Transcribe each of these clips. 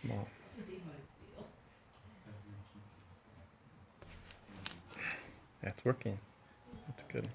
Well, that's working. That's good.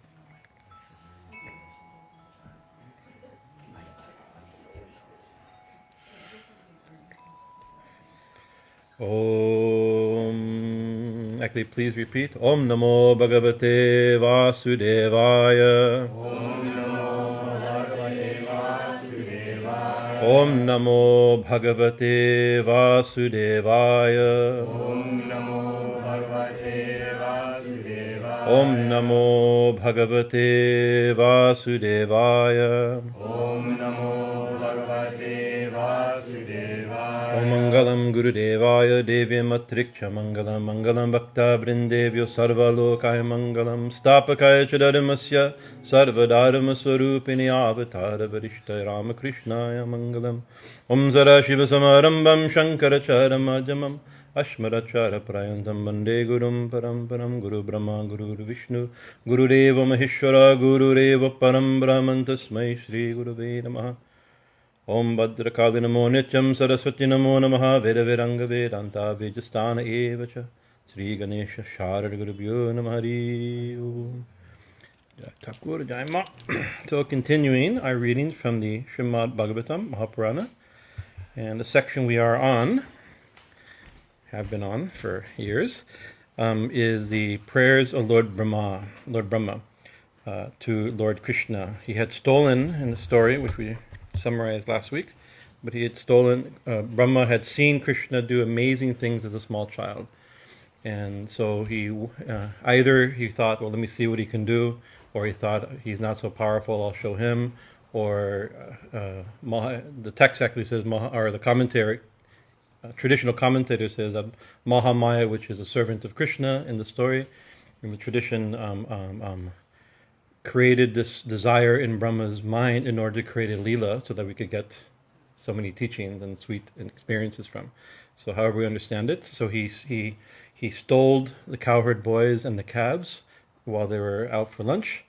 Om. Actually, please repeat. Om Namo Bhagavate Vasudevaya. Om Namo Bhagavate Vasudevaya. Om Namo Bhagavate Vasudevaya. Om Namo Bhagavate Vasudevaya. Om Namo Bhagavate Vasudevaya. Om Namo Bhagavate Vasudevaya. Om Mangalam Gurudevaya Devya Matrikcha Mangalam Mangalam Bhakta Brindevyo Sarva Lokaya Mangalam Stapakaya Chadarimasya Sarva Dharma Swarupini Avatara Varishta Ramakrishna Mangalam Om Zara Shiva Samarambam Shankarachara Majamam Ashmarachara Prayantam Bande Gurum Paramparam Guru Brahma Guru Vishnu Guru Deva Maheshwara Guru Deva Param Brahman Tasmai Shri Gurave Namaha Om Bhadrakali Namo Nityam Saraswati Namo Namaha Veda Viranga Vedanta Vijastana Evacha Sri Ganesha Sharad Gurubhyo Namahari Thakur Jaima. So continuing our readings from the Srimad Bhagavatam Mahapurana, and the section we are on, have been on for years, is the prayers of Lord Brahma, to Lord Krishna. He had stolen, in the story which we summarized last week, but he had stolen, Brahma had seen Krishna do amazing things as a small child. And so he, either he thought, well, let me see what he can do, or he thought, he's not so powerful, I'll show him, or the text actually says, or the commentary, traditional commentator says that Mahamaya, which is a servant of Krishna in the story, in the tradition, created this desire in Brahma's mind in order to create a Leela so that we could get so many teachings and sweet experiences from. So however we understand it, so he stole the cowherd boys and the calves while they were out for lunch,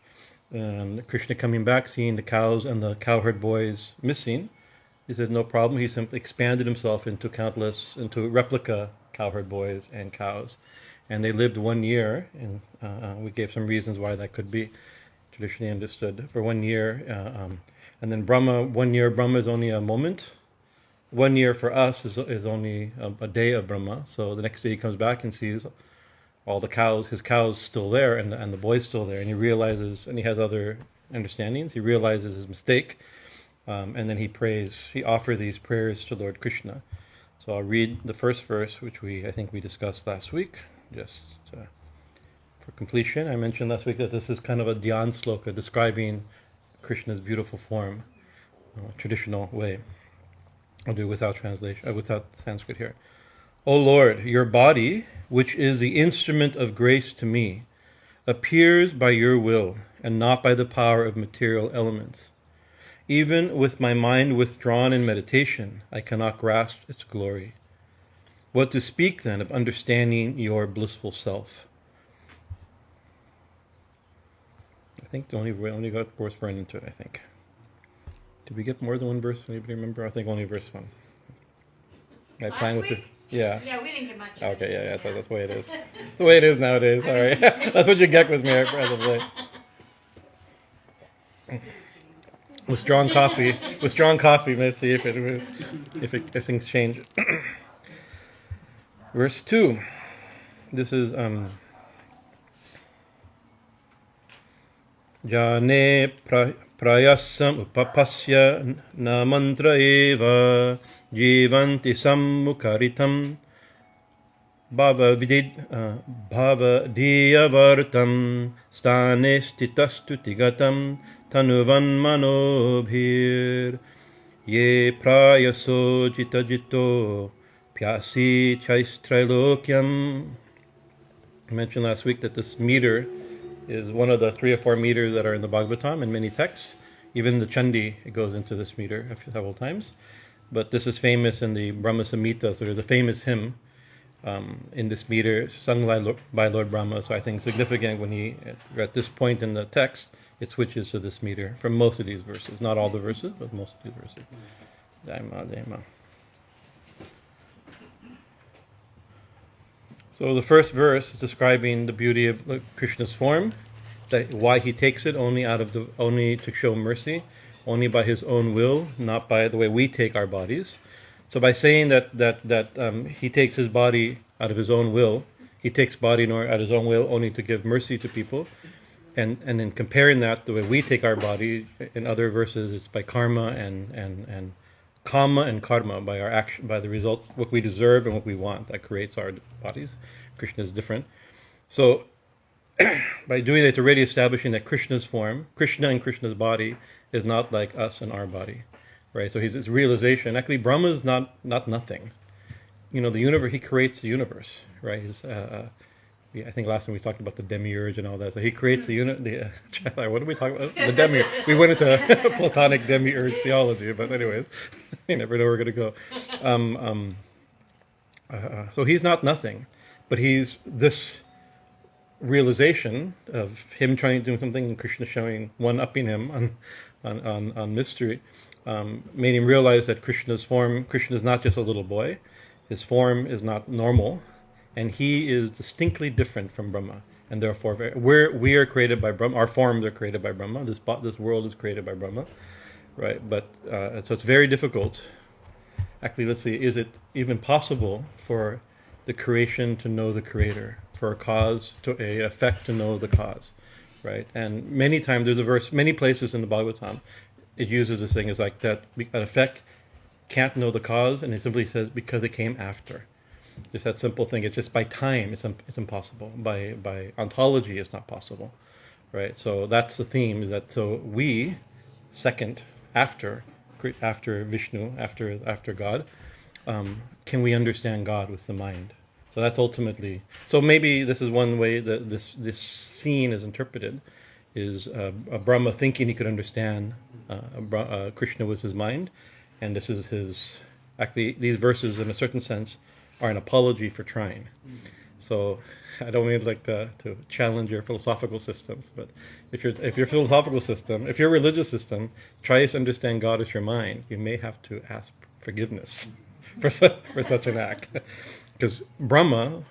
and Krishna coming back, seeing the cows and the cowherd boys missing, he said no problem. He simply expanded himself into replica cowherd boys and cows, and they lived 1 year, and we gave some reasons why that could be traditionally understood, for 1 year, and then Brahma, 1 year Brahma is only a moment. 1 year for us is only a day of Brahma. So the next day he comes back and sees all the cows, his cows still there, and the boys still there, and he realizes, and he has other understandings, he realizes his mistake, and then he offers these prayers to Lord Krishna. So I'll read the first verse, which I think we discussed last week, just for completion. I mentioned last week that this is kind of a dhyan sloka describing Krishna's beautiful form, traditional way. I'll do it without translation, without Sanskrit here. O Lord, your body, which is the instrument of grace to me, appears by your will and not by the power of material elements. Even with my mind withdrawn in meditation, I cannot grasp its glory. What to speak then of understanding your blissful self? I think we only got verse 4 into it, I think. Did we get more than one verse? Anybody remember? I think only verse 1. Last week? Yeah. Yeah, we didn't get much. Okay, yeah, so that's the way it is. That's the way it is nowadays, sorry. That's what you get with me as of late. With strong coffee, let's see if things change. Verse 2. This is jñāne prāyaśam udapāsya namanta eva jñāvanti sanmukharitāṃ bhavadīyavārtām sthāne śruti-gatām tanuvāṅmanobhir ye prāyaśo'jita jito'py tais tri-lokyām. I mentioned last week that this meter is one of the 3 or 4 meters that are in the Bhagavatam in many texts. Even the Chandi, it goes into this meter several times. But this is famous in the Brahma Samhita, so there's a famous hymn in this meter sung by Lord Brahma. So I think it's significant when at this point in the text, it switches to this meter for most of these verses. Not all the verses, but most of these verses. Daima, daima. So the first verse is describing the beauty of Krishna's form, that why he takes it only to show mercy, only by his own will, not by the way we take our bodies. So by saying that he takes his body out of his own will, he takes body out of his own will only to give mercy to people, and then comparing that the way we take our body in other verses, it's by karma and kama and karma, by our action, by the results, what we deserve and what we want, that creates our bodies. Krishna is different. So by doing it, it's already establishing that Krishna's form, Krishna and Krishna's body, is not like us and our body, right? So his realization, actually Brahma is not nothing. You know, the universe, he creates the universe, right? I think last time we talked about the demiurge and all that. So he creates what did we talk about? The demiurge. We went into Platonic demiurge theology, but anyways, you never know where we're going to go. So he's not nothing, but he's this realization of him trying to do something and Krishna showing one-upping him on mystery, made him realize that Krishna is not just a little boy. His form is not normal, and he is distinctly different from Brahma, and therefore we are created by Brahma. Our forms are created by Brahma. This world is created by Brahma, right? But so it's very difficult. Actually, let's see, is it even possible for the creation to know the creator, for a effect to know the cause, right? And many times there's a verse, many places in the Bhagavatam, it uses this thing as like that an effect can't know the cause, and it simply says because it came after. Just that simple thing. It's just by time, it's impossible. By ontology, it's not possible, right? So that's the theme. Is that so we second after Vishnu, after God, can we understand God with the mind? So that's ultimately. So maybe this is one way that this scene is interpreted, is a Brahma thinking he could understand Krishna with his mind, and this is his. Actually, these verses, in a certain sense, are an apology for trying. So I don't mean like to challenge your philosophical systems, but if your philosophical system, if your religious system tries to understand God as your mind, you may have to ask forgiveness for such an act. Because Brahma,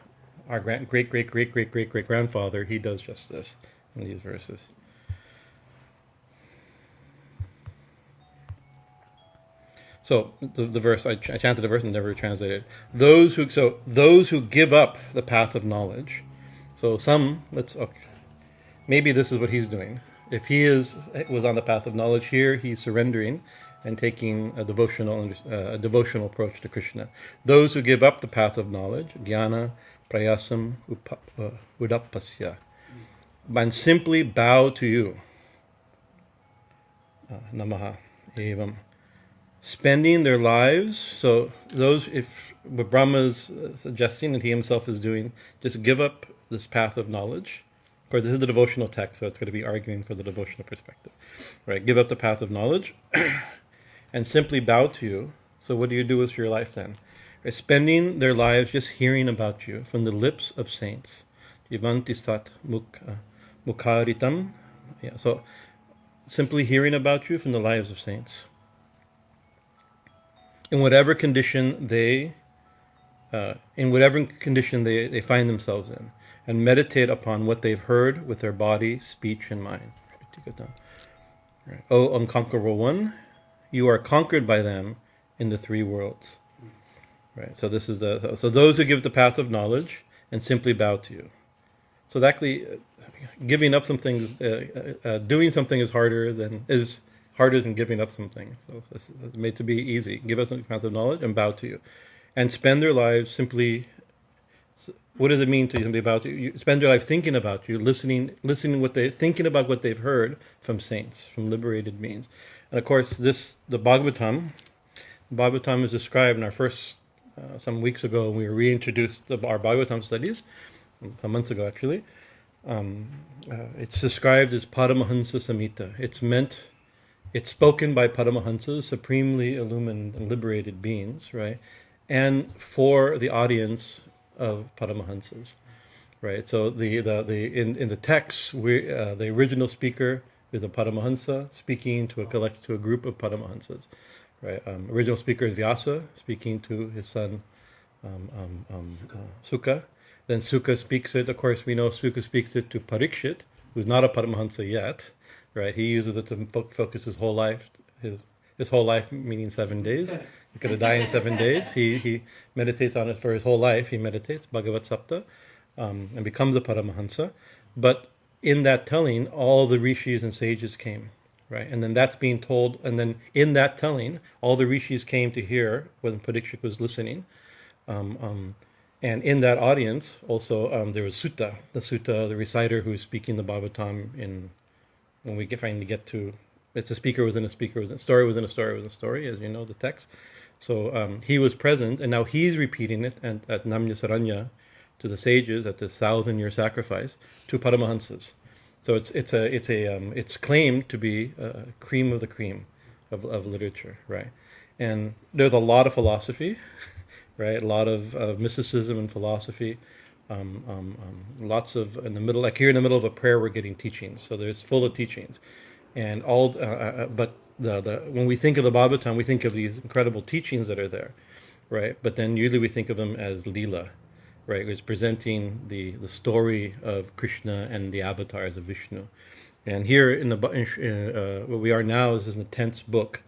our great grandfather, he does just this in these verses. So the verse, I chanted the verse and never translated. Those who give up the path of knowledge. So maybe this is what he's doing. If he was on the path of knowledge here, he's surrendering and taking a devotional approach to Krishna. Those who give up the path of knowledge, jñāne, prayāsam, udapāsya, and simply bow to you. Namantah, evam. Spending their lives, so if what Brahma is suggesting and he himself is doing, just give up this path of knowledge. Of course, this is the devotional text, so it's going to be arguing for the devotional perspective. Right? Give up the path of knowledge and simply bow to you. So what do you do with your life then? Right? Spending their lives just hearing about you from the lips of saints. Jñāne sat-mukharitām. Yeah, so simply hearing about you from the lives of saints. In whatever condition they find themselves in, and meditate upon what they've heard with their body, speech, and mind. Right. O Unconquerable One, you are conquered by them in the three worlds. Right. So this is so those who give the path of knowledge and simply bow to you. So actually, giving up something, doing something is harder than giving up something. So it's made to be easy. Give us a path of knowledge and bow to you. And spend their lives simply, what does it mean to simply bow to you? You spend their life thinking about you, thinking about what they've heard from saints, from liberated beings. And of course, the Bhagavatam is described in our first, some weeks ago, when we reintroduced our Bhagavatam studies, some months ago actually. It's described as Paramahansa Samhita. It's spoken by Paramahansas, supremely illumined and liberated beings, right? And for the audience of Paramahansas, right? So in the text, the original speaker is a Paramahansa speaking to a group of Paramahansas, right? Original speaker is Vyasa speaking to his son Sukha, Then Sukha speaks it. Of course, we know Sukha speaks it to Parikshit, who's not a Paramahansa yet, right? He uses it to focus his whole life. His whole life meaning 7 days. He's going to die in 7 days. He meditates on it for his whole life. He meditates Bhagavat Sapta and becomes a Paramahansa. But in that telling, all the rishis and sages came, right? And then that's being told. And then in that telling, all the rishis came to hear when Parikshit was listening. And in that audience, also there was Sutta, the reciter who's speaking the Bhagavatam when we finally get to, it's a speaker within a speaker, within a story within a story within a story, as you know, the text. So he was present, and now he's repeating it at Namya Saranya to the sages at the 1,000-year sacrifice to Paramahansas. So it's claimed to be cream of the cream of literature, right? And there's a lot of philosophy, right? A lot of mysticism and philosophy. Lots of in the middle, like here in the middle of a prayer, we're getting teachings. So there's full of teachings, and all. But when we think of the Bhagavatam, we think of these incredible teachings that are there, right? But then usually we think of them as lila, right? It's presenting the story of Krishna and the avatars of Vishnu. And here in the where we are now is in the 10th book,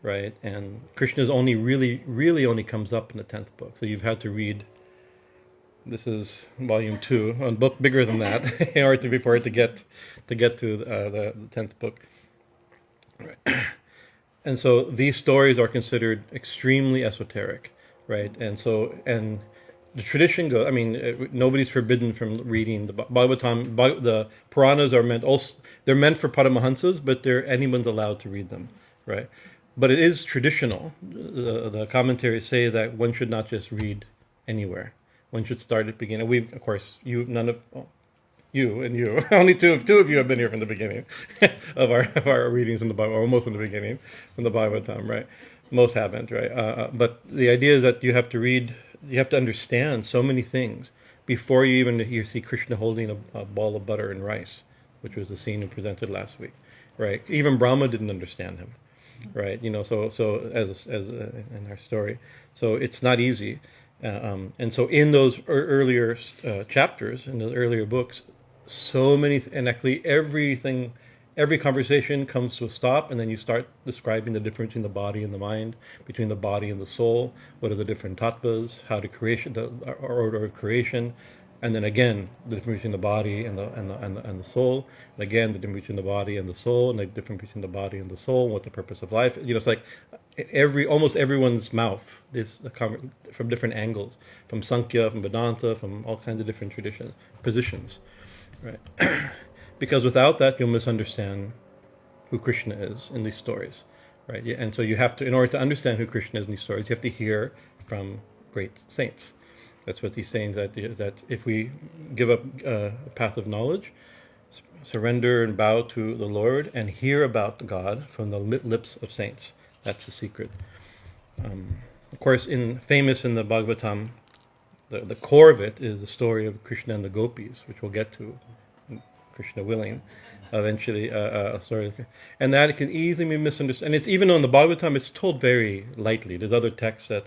right? And Krishna's only really only comes up in the 10th book. So you've had to read. This is volume 2, a book bigger than that, in order before it to get to the 10th book. Right. And so these stories are considered extremely esoteric, right? And the tradition goes. I mean, nobody's forbidden from reading the Bhagavatam. The Puranas are they're meant for Paramahansas, but anyone's allowed to read them, right? But it is traditional. The commentaries say that one should not just read anywhere. One should start at the beginning. We, of course, you only two of you have been here from the beginning of our readings from the Bible, or almost from the beginning from the Bhagavatam, right? Most haven't, right? But the idea is that you have to understand so many things before you see Krishna holding a ball of butter and rice, which was the scene we presented last week, right? Even Brahma didn't understand him, right? So as in our story, so it's not easy. And so in those earlier chapters, in those earlier books, so many, and actually every conversation comes to a stop, and then you start describing the difference between the body and the mind, between the body and the soul, what are the different tattvas, how to creation, the order of creation, and then again, the difference between the body and the soul, and again, the difference between the body and the soul, and the difference between the body and the soul, and what the purpose of life. It's like almost everyone's mouth is from different angles, from Sankhya, from Vedanta, from all kinds of different positions, right? Because without that, you'll misunderstand who Krishna is in these stories, right? And so you have to, in order to understand who Krishna is in these stories, you have to hear from great saints. That's what he's saying, that if we give up a path of knowledge, surrender and bow to the Lord, and hear about God from the lips of saints. That's the secret. Of course, famous in the Bhagavatam, the core of it is the story of Krishna and the gopis, which we'll get to, Krishna willing, eventually, a story. And that can easily be misunderstood. And it's even on the Bhagavatam, it's told very lightly. There's other texts that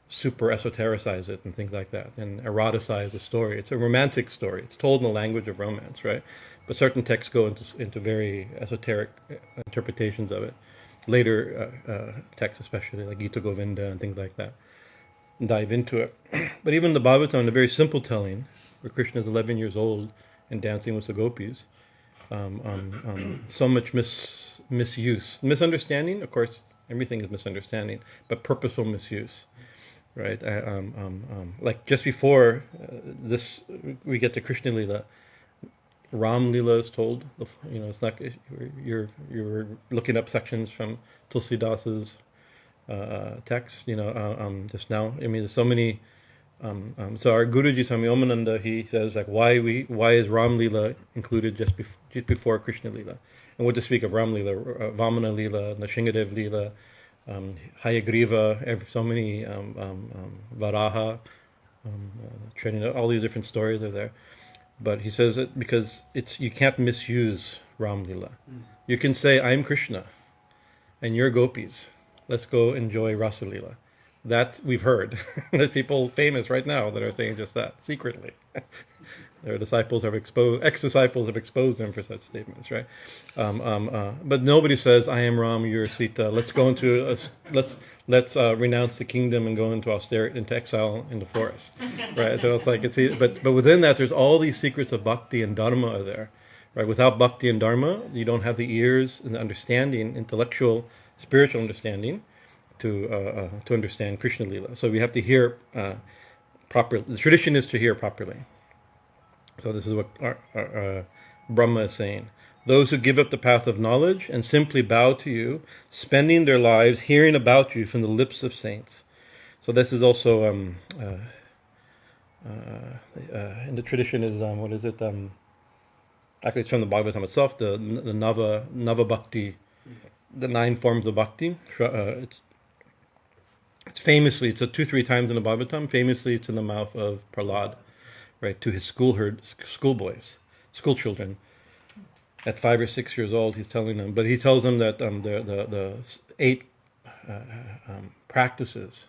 super esotericize it and things like that, and eroticize the story. It's a romantic story. It's told in the language of romance, right? But certain texts go into very esoteric interpretations of it. Later texts, especially like Gita Govinda and things like that, dive into it. But even the Bhagavatam, a very simple telling, where Krishna is 11 years old and dancing with the gopis, so much misunderstanding. Of course, everything is misunderstanding, but purposeful misuse. Right, like just before this, we get to Krishna Lila. Ram Lila is told. It's not. You're looking up sections from Tulsidas's text. Just now. I mean, there's so many. So our Guruji Swami Bhajanananda, he says like why is Ram Lila included just before Krishna Lila, and what to speak of Ram Lila, Vamana Lila, Nrsingadev Lila. Hayagriva, so many Varaha, Trinity, all these different stories are there. But he says it because you can't misuse Ram Lila. You can say, I'm Krishna, and you're gopis. Let's go enjoy Rasa Lila. That we've heard. There's people famous right now that are saying just that secretly. Their disciples have ex-disciples have exposed them for such statements, right? But nobody says, "I am Ram, you're Sita. Let's go into let's renounce the kingdom and go into austerity, into exile in the forest," right? So it's like but within that, there's all these secrets of bhakti and dharma are there, right? Without bhakti and dharma, you don't have the ears and the understanding, intellectual, spiritual understanding, to understand Krishna Lila. So we have to hear properly. The tradition is to hear properly. So this is what our Brahma is saying. Those who give up the path of knowledge and simply bow to you, spending their lives hearing about you from the lips of saints. So this is also, in the tradition is, what is it? Actually, it's from the Bhagavatam itself, the Nava Bhakti, the 9 forms of Bhakti. It's famously, it's 2-3 times in the Bhagavatam, famously it's in the mouth of Prahlad, right, to his schoolboys, school children. At 5 or 6 years old, he's telling them, but he tells them that the 8 practices,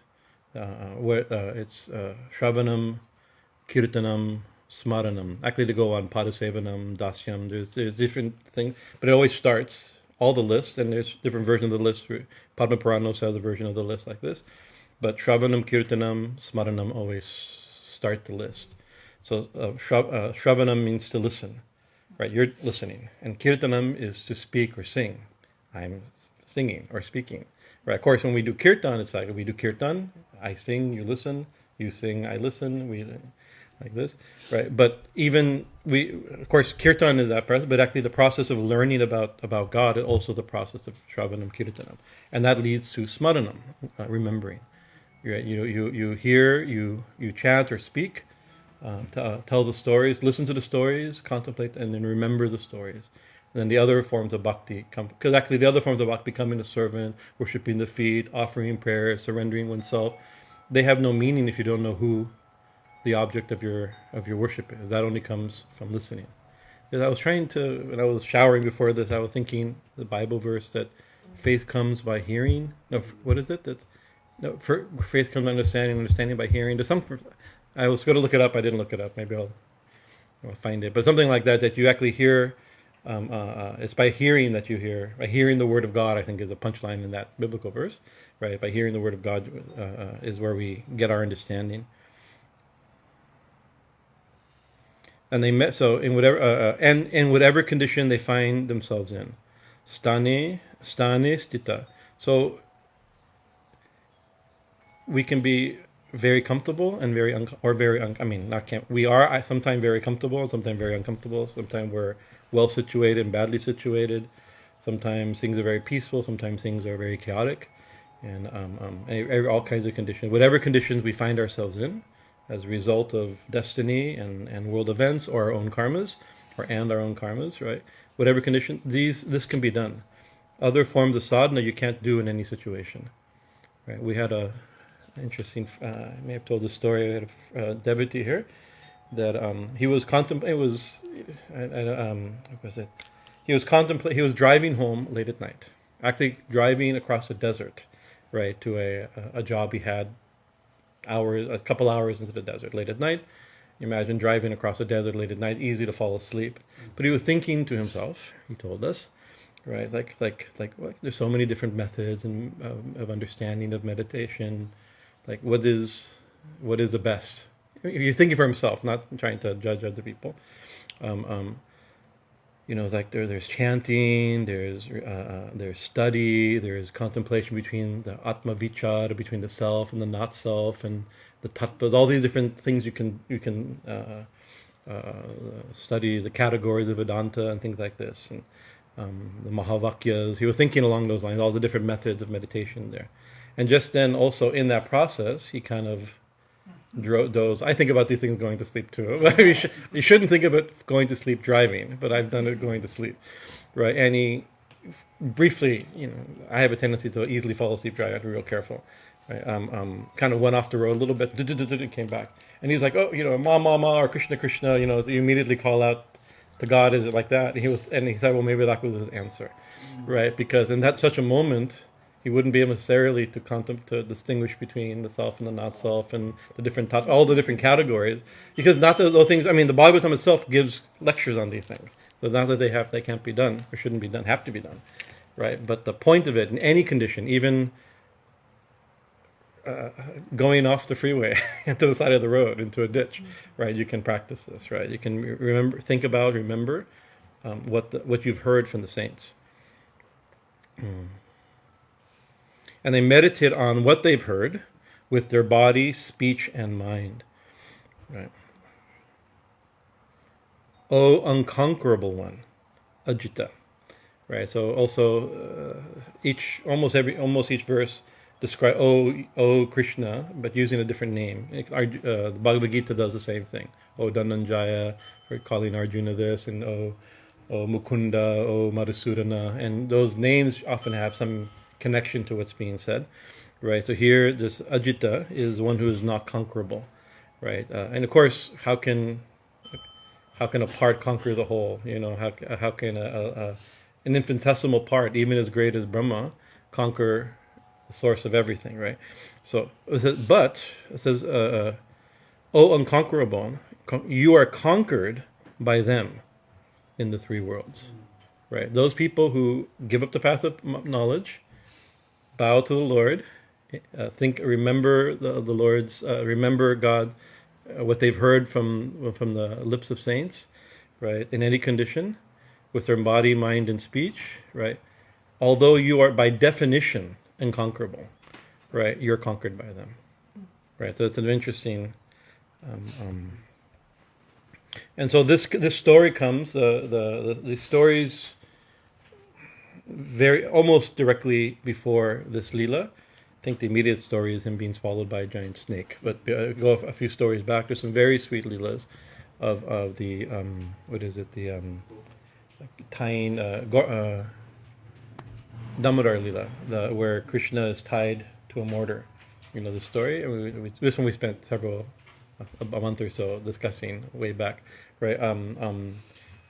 where it's Shravanam, Kirtanam, Smaranam. Actually, to go on Padasevanam, Dasyam. There's different things, but it always starts all the lists, and there's different versions of the list. Padma Purana has a version of the list like this, but Shravanam, Kirtanam, Smaranam always start the list. So Shravanam means to listen, right? You're listening. And Kirtanam is to speak or sing. I'm singing or speaking, right? Of course, when we do Kirtan, it's like we do Kirtan, I sing, you listen, you sing, I listen, we like this, right? But even of course, Kirtan is that process, but actually the process of learning about God is also the process of Shravanam, Kirtanam. And that leads to Smaranam, remembering. Right? You hear, you chant or speak, tell the stories, listen to the stories, contemplate, and then remember the stories. And then the other forms of bhakti come, because actually the other forms of bhakti, becoming a servant, worshipping the feet, offering prayers, surrendering oneself, they have no meaning if you don't know who the object of your worship is. That only comes from listening. Because I was when I was showering before this, I was thinking the Bible verse that faith comes by hearing. No, what is it? Faith comes by understanding by hearing. I was going to look it up. I didn't look it up. Maybe I'll find it. But something like that you actually hear. It's by hearing that you hear. By hearing the word of God, I think, is a punchline in that biblical verse. Right? By hearing the word of God is where we get our understanding. And they met. So in whatever condition they find themselves in, sthāne, sthitāh. So we can be very comfortable and we are sometimes very comfortable, sometimes very uncomfortable. Sometimes we're well situated and badly situated. Sometimes things are very peaceful. Sometimes things are very chaotic, and all kinds of conditions. Whatever conditions we find ourselves in, as a result of destiny and world events or our own karmas, and our own karmas, right? Whatever condition, this can be done. Other forms of sadhana you can't do in any situation, right? We had interesting. I may have told this story. I had a devotee here that he was contemplating. What was it? He was driving home late at night. Actually, driving across the desert, right, to a job he had. A couple hours into the desert late at night. Imagine driving across the desert late at night, easy to fall asleep. But he was thinking to himself. He told us, right, like what? There's so many different methods of understanding of meditation. Like what is the best? You're thinking for himself, not trying to judge other people. Like there's chanting, there's study, there's contemplation between the atma vichara, between the self and the not self, and the tattvas, all these different things you can study, the categories of Vedanta and things like this, and the Mahavakyas. He was thinking along those lines, all the different methods of meditation there. And just then also in that process, he kind of dozed. I think about these things going to sleep too. You shouldn't think about going to sleep driving, but I've done it going to sleep, right? And he briefly, I have a tendency to easily fall asleep driving. I have to be real careful. Right? Kind of went off the road a little bit, and came back. And he's like, Ma, or Krishna, Krishna, so you immediately call out to God, is it like that? And he said, well, maybe that was his answer, right? Because in that such a moment, He wouldn't be able necessarily to distinguish between the self and the not self and the different thoughts, all the different categories, because not that those things. I mean, the Bhagavatam itself gives lectures on these things. So not that they can't be done or shouldn't be done, have to be done, right? But the point of it, in any condition, even going off the freeway to the side of the road into a ditch, right? You can practice this, right? You can remember what you've heard from the saints. And they meditate on what they've heard with their body, speech, and mind. Right? O Unconquerable One, Ajita. Right. So also almost each verse describe O Krishna, but using a different name. The Bhagavad Gita does the same thing. O Dhananjaya, for calling Arjuna this, and O Mukunda, O Madhusudana, and those names often have some connection to what's being said, right? So here, this Ajita is one who is not conquerable, right? And of course, how can a part conquer the whole? You know, how can an infinitesimal part, even as great as Brahma, conquer the source of everything, right? So, but it says, O unconquerable, you are conquered by them in the three worlds, right? Those people who give up the path of knowledge, bow to the Lord, remember the Lord's, remember God, what they've heard from the lips of saints, right? In any condition, with their body, mind, and speech, right? Although you are by definition unconquerable, right? You're conquered by them, right? So it's an interesting. And so this story comes. The stories very almost directly before this Leela. I think the immediate story is him being swallowed by a giant snake. But go a few stories back. There's some very sweet Leelas of the tying Damodar Leela, where Krishna is tied to a mortar. You know the story. This one we spent a month or so discussing way back, right?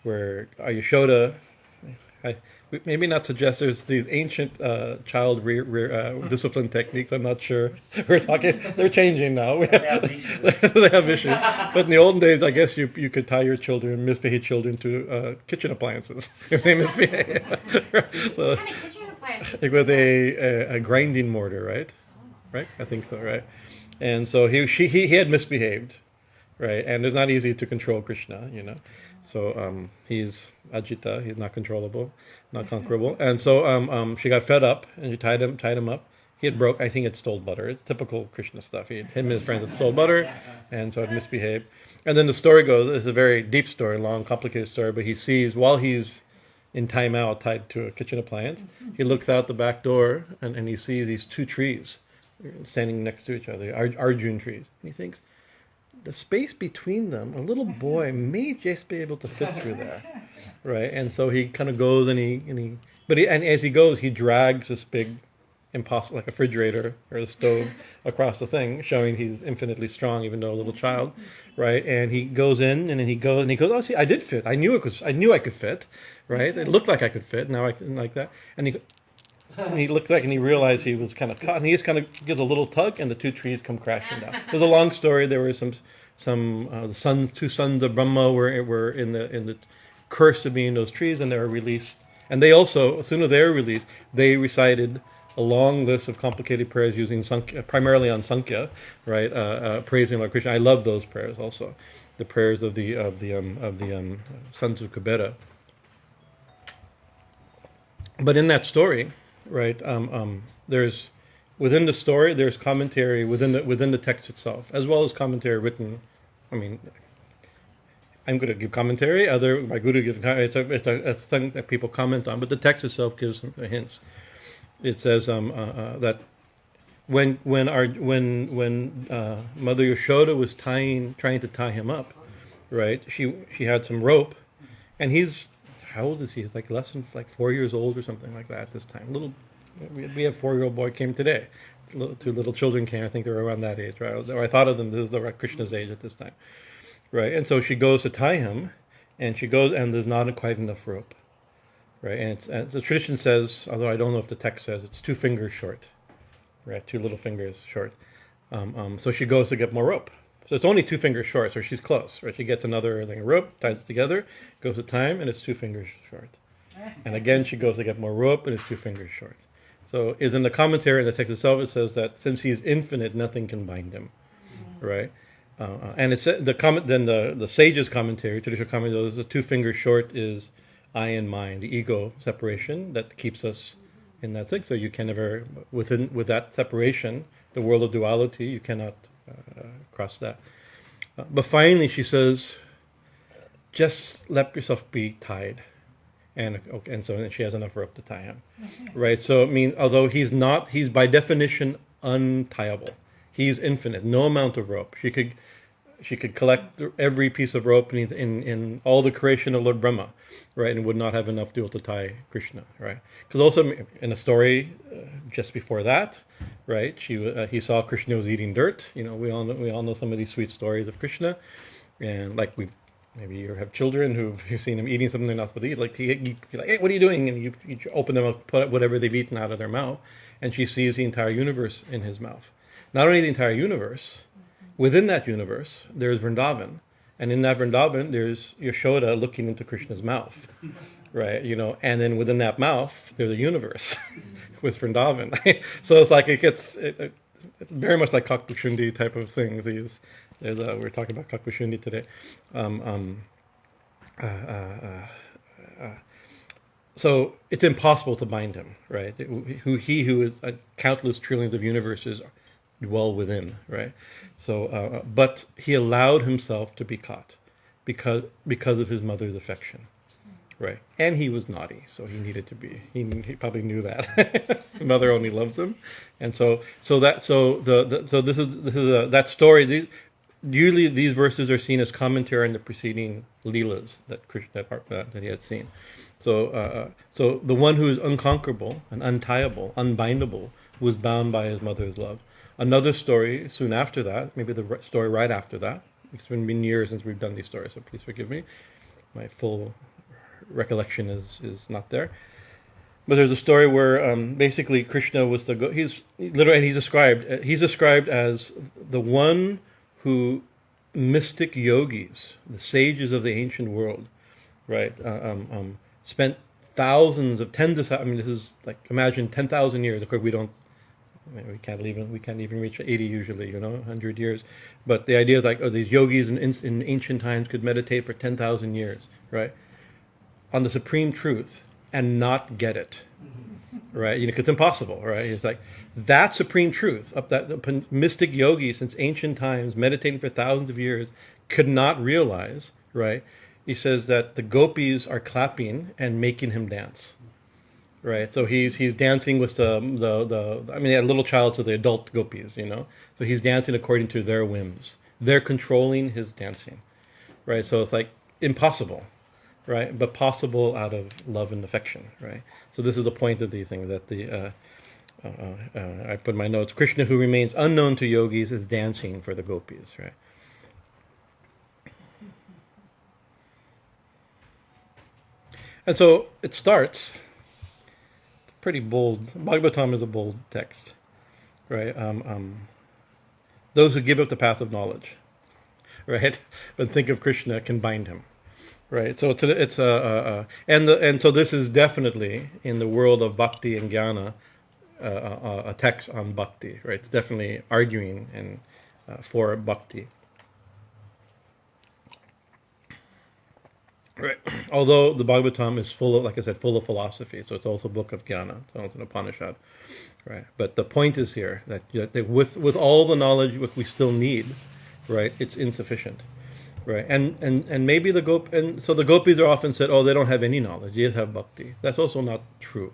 Where Yashoda. Maybe not suggest there's these ancient child discipline techniques. I'm not sure. They're changing now. They have issues. But in the olden days, I guess you could tie your children, misbehaved children, to kitchen appliances if they misbehave. So, What kind of kitchen appliances? like with a grinding mortar, right? Right? I think so, right? And so he had misbehaved, right? And it's not easy to control Krishna, you know. So he's Ajita, he's not controllable, not conquerable. And so she got fed up, and she tied him up. He had I think it stole butter. It's typical Krishna stuff. Him and his friends had stole butter, and so it misbehaved. And then the story goes, it's a very deep story, long, complicated story, but he sees, while he's in timeout tied to a kitchen appliance, he looks out the back door, and he sees these two trees standing next to each other, Arjun trees. And he thinks, the space between them, a little boy may just be able to fit through there, right? And so he kind of goes and as he goes, he drags this big, impossible, like a refrigerator or a stove across the thing, showing he's infinitely strong, even though a little child, right? And he goes in, and then he goes, oh, see, I did fit. I knew I could fit, right? It looked like I could fit. Now I can like that. And he looks back and he realized he was kind of caught, and he just kind of gives a little tug, and the two trees come crashing down. There's a long story. There were two sons of Brahma were in the curse of being those trees, and they were released. And they also, as soon as they were released, they recited a long list of complicated prayers using primarily on Sankhya, right? Praising Lord Krishna. I love those prayers also, the prayers of the sons of Kubera. But in that story, right, there's within the story, there's commentary within the text itself, as well as commentary written. I mean, I'm going to give commentary. My guru gives commentary. It's something that people comment on, but the text itself gives some hints. It says that when Mother Yashoda was trying to tie him up, right? She had some rope, and he's, how old is he? He's like less than 4 years old or something like that at this time. We have 4-year-old boy came today. Two little children came. I think they were around that age, right? Or I thought of them. This is the Krishna's age at this time, right? And so she goes to tie him, and she goes, and there's not quite enough rope, right? And the tradition says, although I don't know if the text says, it's 2 fingers short, right? 2 little fingers short. So she goes to get more rope. So it's only 2 fingers short, so she's close, right? She gets another thing of rope, ties it together, goes to time, and it's 2 fingers short. And again, she goes to get more rope, and it's 2 fingers short. So in the commentary in the text itself, it says that since he's infinite, nothing can bind him, right? And it's the sage's commentary, traditional commentary, the 2 fingers short is I and mine, the ego separation that keeps us in that thing. So you can never, with that separation, the world of duality, you cannot cross that. But finally, she says, just let yourself be tied. And so she has enough rope to tie him, right? So I mean, although he's by definition untieable. He's infinite, no amount of rope. She could collect every piece of rope in all the creation of Lord Brahma, right, and would not have enough to be able to tie Krishna, right? Because also in a story just before that, right, he saw Krishna was eating dirt. You know, we all know some of these sweet stories of Krishna, and like maybe you have children who've seen him eating something they're not supposed to eat. Like you're like, hey, what are you doing? And you open them up, put whatever they've eaten out of their mouth, and she sees the entire universe in his mouth. Not only the entire universe, within that universe, there's Vrindavan. And in that Vrindavan, there's Yashoda looking into Krishna's mouth, right? You know, and then within that mouth, there's a universe with Vrindavan. So it's like, it gets very much like Kakbhushundi type of things. We're talking about Kakbhushundi today. So it's impossible to bind him, right? Who is countless trillions of universes dwell within, right? So, but he allowed himself to be caught because of his mother's affection, right? And he was naughty, so he needed to be. He probably knew that mother only loves him, and so this is that story. Usually these verses are seen as commentary on the preceding leelas that he had seen. So the one who is unconquerable and untieable, unbindable, was bound by his mother's love. Another story soon after that, maybe the story right after that. It's been years since we've done these stories, so please forgive me. My full recollection is not there. But there's a story where basically Krishna was he's described as the one who mystic yogis, the sages of the ancient world, right, spent tens of thousands. I mean, this is like, imagine 10,000 years. Of course, we can't even reach 80 usually, 100 years. But the idea is like, these yogis in ancient times could meditate for 10,000 years, right, on the supreme truth and not get it, right? Because it's impossible, right? It's like that supreme truth, the mystic yogis since ancient times, meditating for thousands of years, could not realize, right? He says that the gopis are clapping and making him dance. Right, so he's dancing with a little child to the adult gopis, So he's dancing according to their whims. They're controlling his dancing, right? So it's like impossible, right? But possible out of love and affection, right? So this is the point of these things that I put in my notes. Krishna, who remains unknown to yogis, is dancing for the gopis, right? And so it starts. Pretty bold. Bhagavatam is a bold text, right? Those who give up the path of knowledge, right, but think of Krishna can bind him, right? So and so this is definitely in the world of bhakti and jnana a text on bhakti, right? It's definitely arguing and for bhakti. Right. Although the Bhagavatam is full of, like I said, full of philosophy, so it's also a book of jnana, so it's an Upanishad, right? But the point is here that with all the knowledge we still need, right, it's insufficient, right? And maybe the gopis are often said, oh, they don't have any knowledge, they just have bhakti. That's also not true,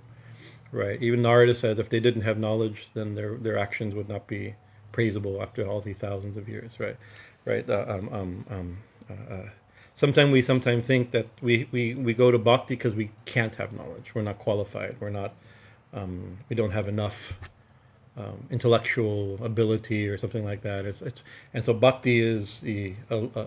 right? Even Narada said if they didn't have knowledge, then their actions would not be praisable after all these thousands of years, right? Sometimes we think that we go to bhakti because we can't have knowledge. We're not qualified. We're not. We don't have enough intellectual ability or something like that. And so bhakti is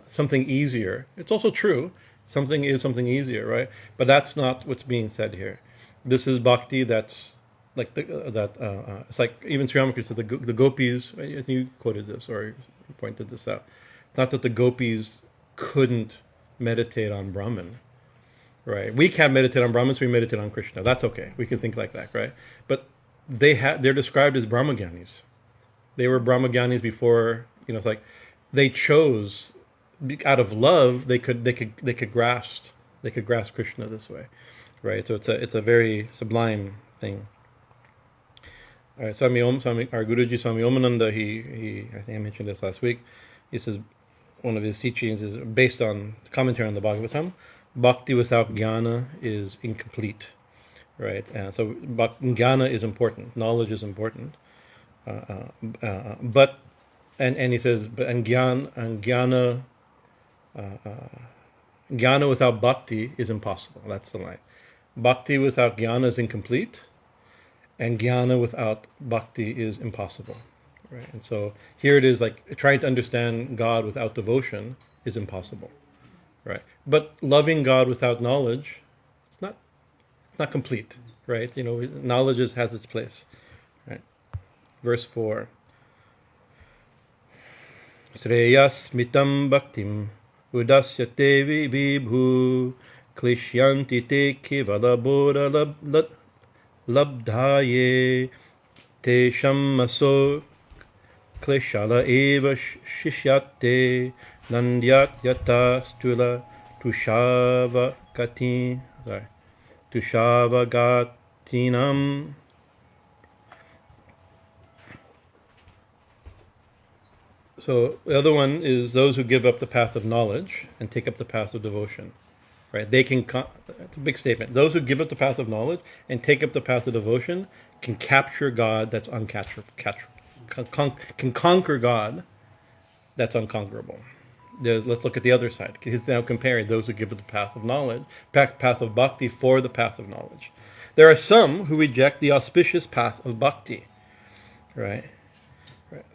something easier. It's also true. Something is something easier, right? But that's not what's being said here. This is bhakti that's like it's like even Sri Ramakrishna, the gopis. I think you quoted this or pointed this out. It's not that the gopis couldn't meditate on Brahman, right? We can't meditate on Brahman, so we meditate on Krishna. That's okay. We can think like that, right? But they're described as Brahmagyanis. They were Brahmagyanis before. It's like they chose out of love. They could grasp Krishna this way, right? So it's a very sublime thing. All right, our Guruji Swami Omananda, he I think I mentioned this last week. He says one of his teachings is based on commentary on the Bhagavatam. Bhakti without jnana is incomplete, right? And so jnana is important. Knowledge is important, but he says jnana without bhakti is impossible. That's the line. Bhakti without jnana is incomplete, and jnana without bhakti is impossible, right? And so here it is, like trying to understand God without devotion is impossible, right? But loving God without knowledge, it's not complete, right? Knowledge has its place, right? Verse 4. Shreyasmitam bhaktim udasyate vibhu klishyanti te kevalabodha labdhaye tesham maso kleshala eva shishyate nandyat yata stula tushava-gatinam. So the other one is those who give up the path of knowledge and take up the path of devotion, right? They can. It's a big statement. Those who give up the path of knowledge and take up the path of devotion can capture God that's uncapturable. Can conquer God that's unconquerable. Let's look at the other side. He's now comparing those who give up the path of knowledge, path of bhakti for the path of knowledge. There are some who reject the auspicious path of bhakti, right?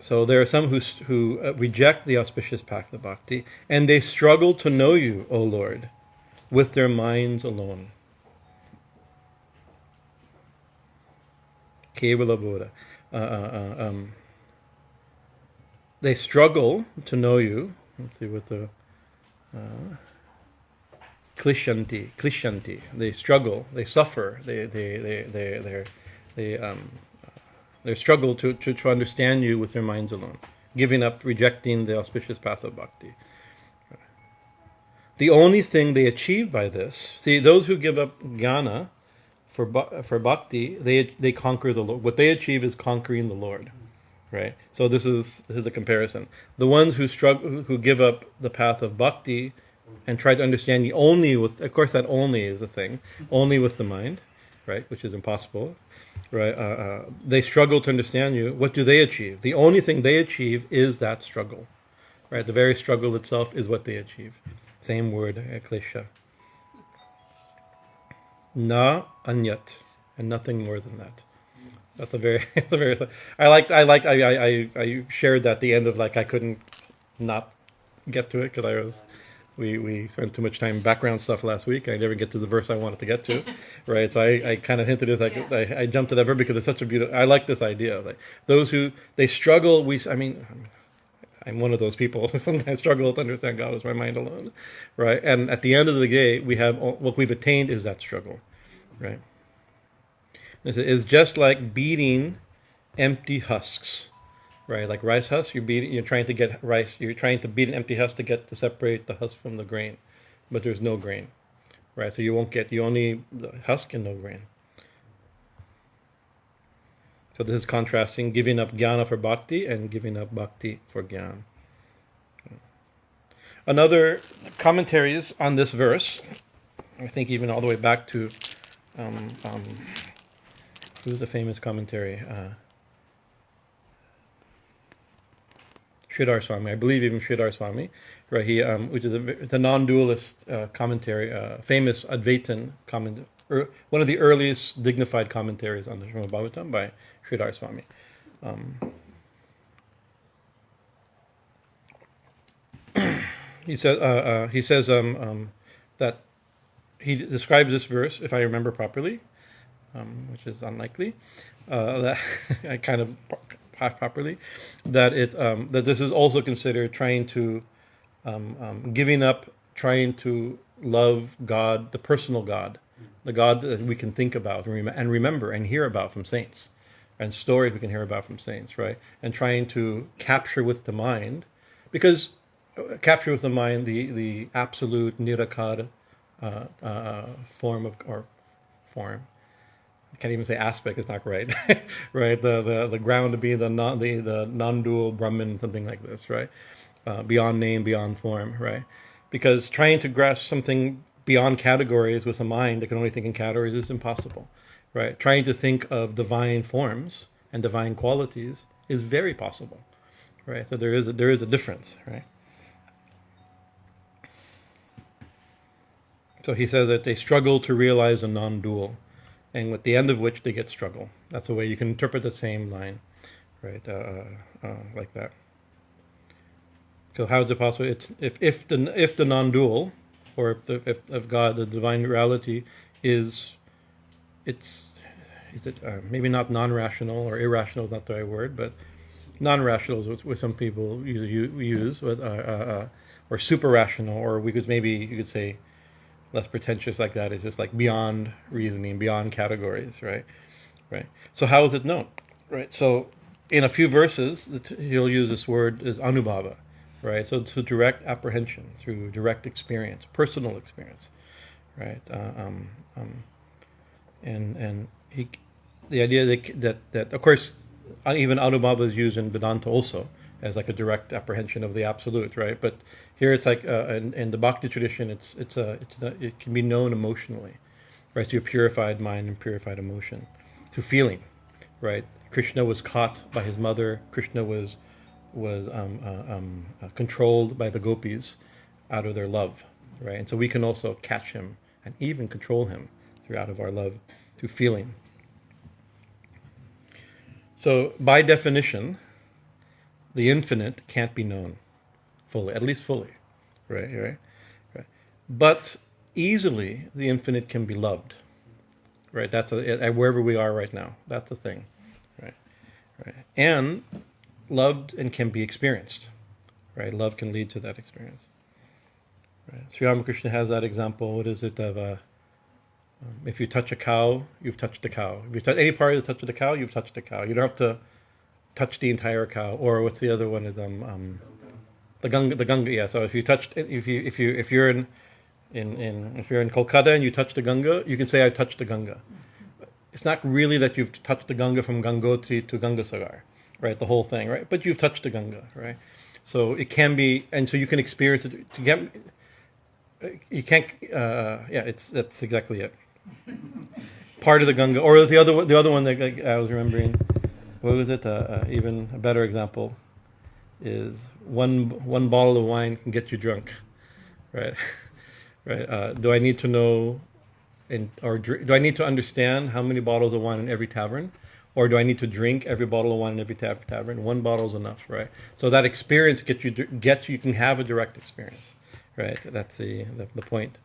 So there are some who reject the auspicious path of bhakti, and they struggle to know you, O Lord, with their minds alone. Kevala Buddha. They struggle to know you. Let's see what the klishyanti. They struggle. They suffer. They struggle to understand you with their minds alone, giving up, rejecting the auspicious path of bhakti. The only thing they achieve by this, see, those who give up jnana for bhakti, they conquer the Lord. What they achieve is conquering the Lord, right? So this is a comparison. The ones who give up the path of bhakti and try to understand you only with, of course, that only is a thing, only with the mind, right, which is impossible. Right, they struggle to understand you. What do they achieve? The only thing they achieve is that struggle. Right, the very struggle itself is what they achieve. Same word, klesha. Na anyat, and nothing more than that. That's a very. I shared that at the end of I couldn't not get to it because we spent too much time background stuff last week. I never get to the verse I wanted to get to, right? So I kind of hinted it. I jumped to that verse because it's such a beautiful. I like this idea of those who they struggle. I'm one of those people who sometimes struggle to understand God with my mind alone, right? And at the end of the day, we have what we've attained is that struggle, right? It's just like beating empty husks. Right, like rice husks, you're trying to get rice. You're trying to beat an empty husk to separate the husk from the grain, but there's no grain, right? So you only the husk and no grain. So this is contrasting giving up jnana for bhakti and giving up bhakti for jnana. Another commentaries on this verse, I think even all the way back to who's the famous commentary? Sridhar Swami, I believe even Sridhar Swami, right? He, which is a non-dualist commentary, famous Advaitin comment, one of the earliest dignified commentaries on the Srimad Bhagavatam by Sridhar Swami. He says that he describes this verse, if I remember properly, which is unlikely, that I kind of half properly, that that this is also considered trying to giving up, trying to love God, the personal God, the God that we can think about and remember and hear about from saints, and stories we can hear about from saints, right? And trying to capture with the mind, because capture with the mind the absolute nirakara form. I can't even say aspect; it's not right, right? The ground to be the non-dual Brahman, something like this, right? Beyond name, beyond form, right? Because trying to grasp something beyond categories with a mind that can only think in categories is impossible, right? Trying to think of divine forms and divine qualities is very possible, right? So there is a difference, right? So he says that they struggle to realize a non-dual, and with the end of which they get struggle. That's the way you can interpret the same line, right? Like that. So how is it possible? It's if the non-dual, or if God, the divine reality, is maybe not non-rational, or irrational is not the right word, but non-rational is what some people use, or super rational, or you could say less pretentious like that, is just like beyond reasoning, beyond categories, right? So how is it known, right? So in a few verses, he'll use this word as anubhava, right? So to direct apprehension through direct experience, personal experience, right? And the idea that of course even anubhava is used in Vedanta also as like a direct apprehension of the absolute, right? But here it's like in the Bhakti tradition, it can be known emotionally, right? Through a purified mind and purified emotion, through feeling, right? Krishna was caught by his mother. Krishna was controlled by the gopis out of their love, right? And so we can also catch him and even control him out of our love, through feeling. So by definition, the infinite can't be known fully, at least fully, right? But easily, the infinite can be loved, right? That's wherever we are right now. That's the thing, right? And loved and can be experienced, right? Love can lead to that experience, right? Sri Ramakrishna has that example. What is it of if you touch a cow, you've touched the cow. If you touch any part of the touch of the cow, you've touched the cow. You don't have to touch the entire cow. Or what's the other one? Is the Ganga. Yeah. So if you touched, if you're in Kolkata and you touch the Ganga, you can say I touched the Ganga. It's not really that you've touched the Ganga from Gangotri to Gangasagar, right? The whole thing, right? But you've touched the Ganga, right? So it can be, and so you can experience it to get. You can't. That's exactly it. Part of the Ganga, or the other one that I was remembering. What was it? Even a better example is one bottle of wine can get you drunk, right? Right. Do I need to know, do I need to understand how many bottles of wine in every tavern, or do I need to drink every bottle of wine in every tavern? One bottle is enough, right? So that experience you can have a direct experience, right? That's the point.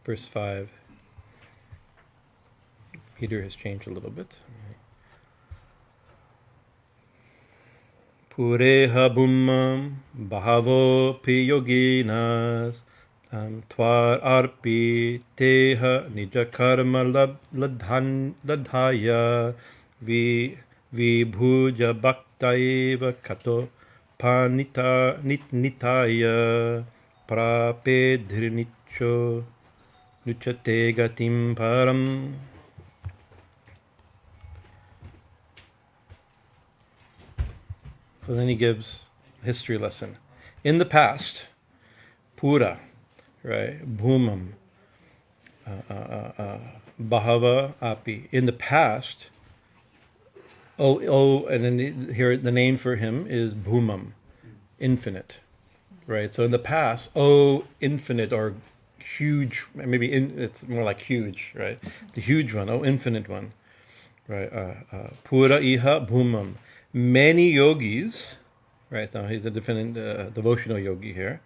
Verse 5. Peter has changed a little bit. Pureha bummam bahavo pi yoginas tvar arpi teha nija karma ladhaya vi bhuja bhaktaiva kato panita nitaya prapedhrinicho nuchategatim param. So then he gives a history lesson. In the past, Pura, right, Bhumam, Bahava Api. In the past, and then here the name for him is Bhumam, infinite, right? So in the past, infinite or huge, it's more like huge, right? The huge one, infinite one, right? Pura iha bhumam. Many yogis, right? Now he's a different devotional yogi here.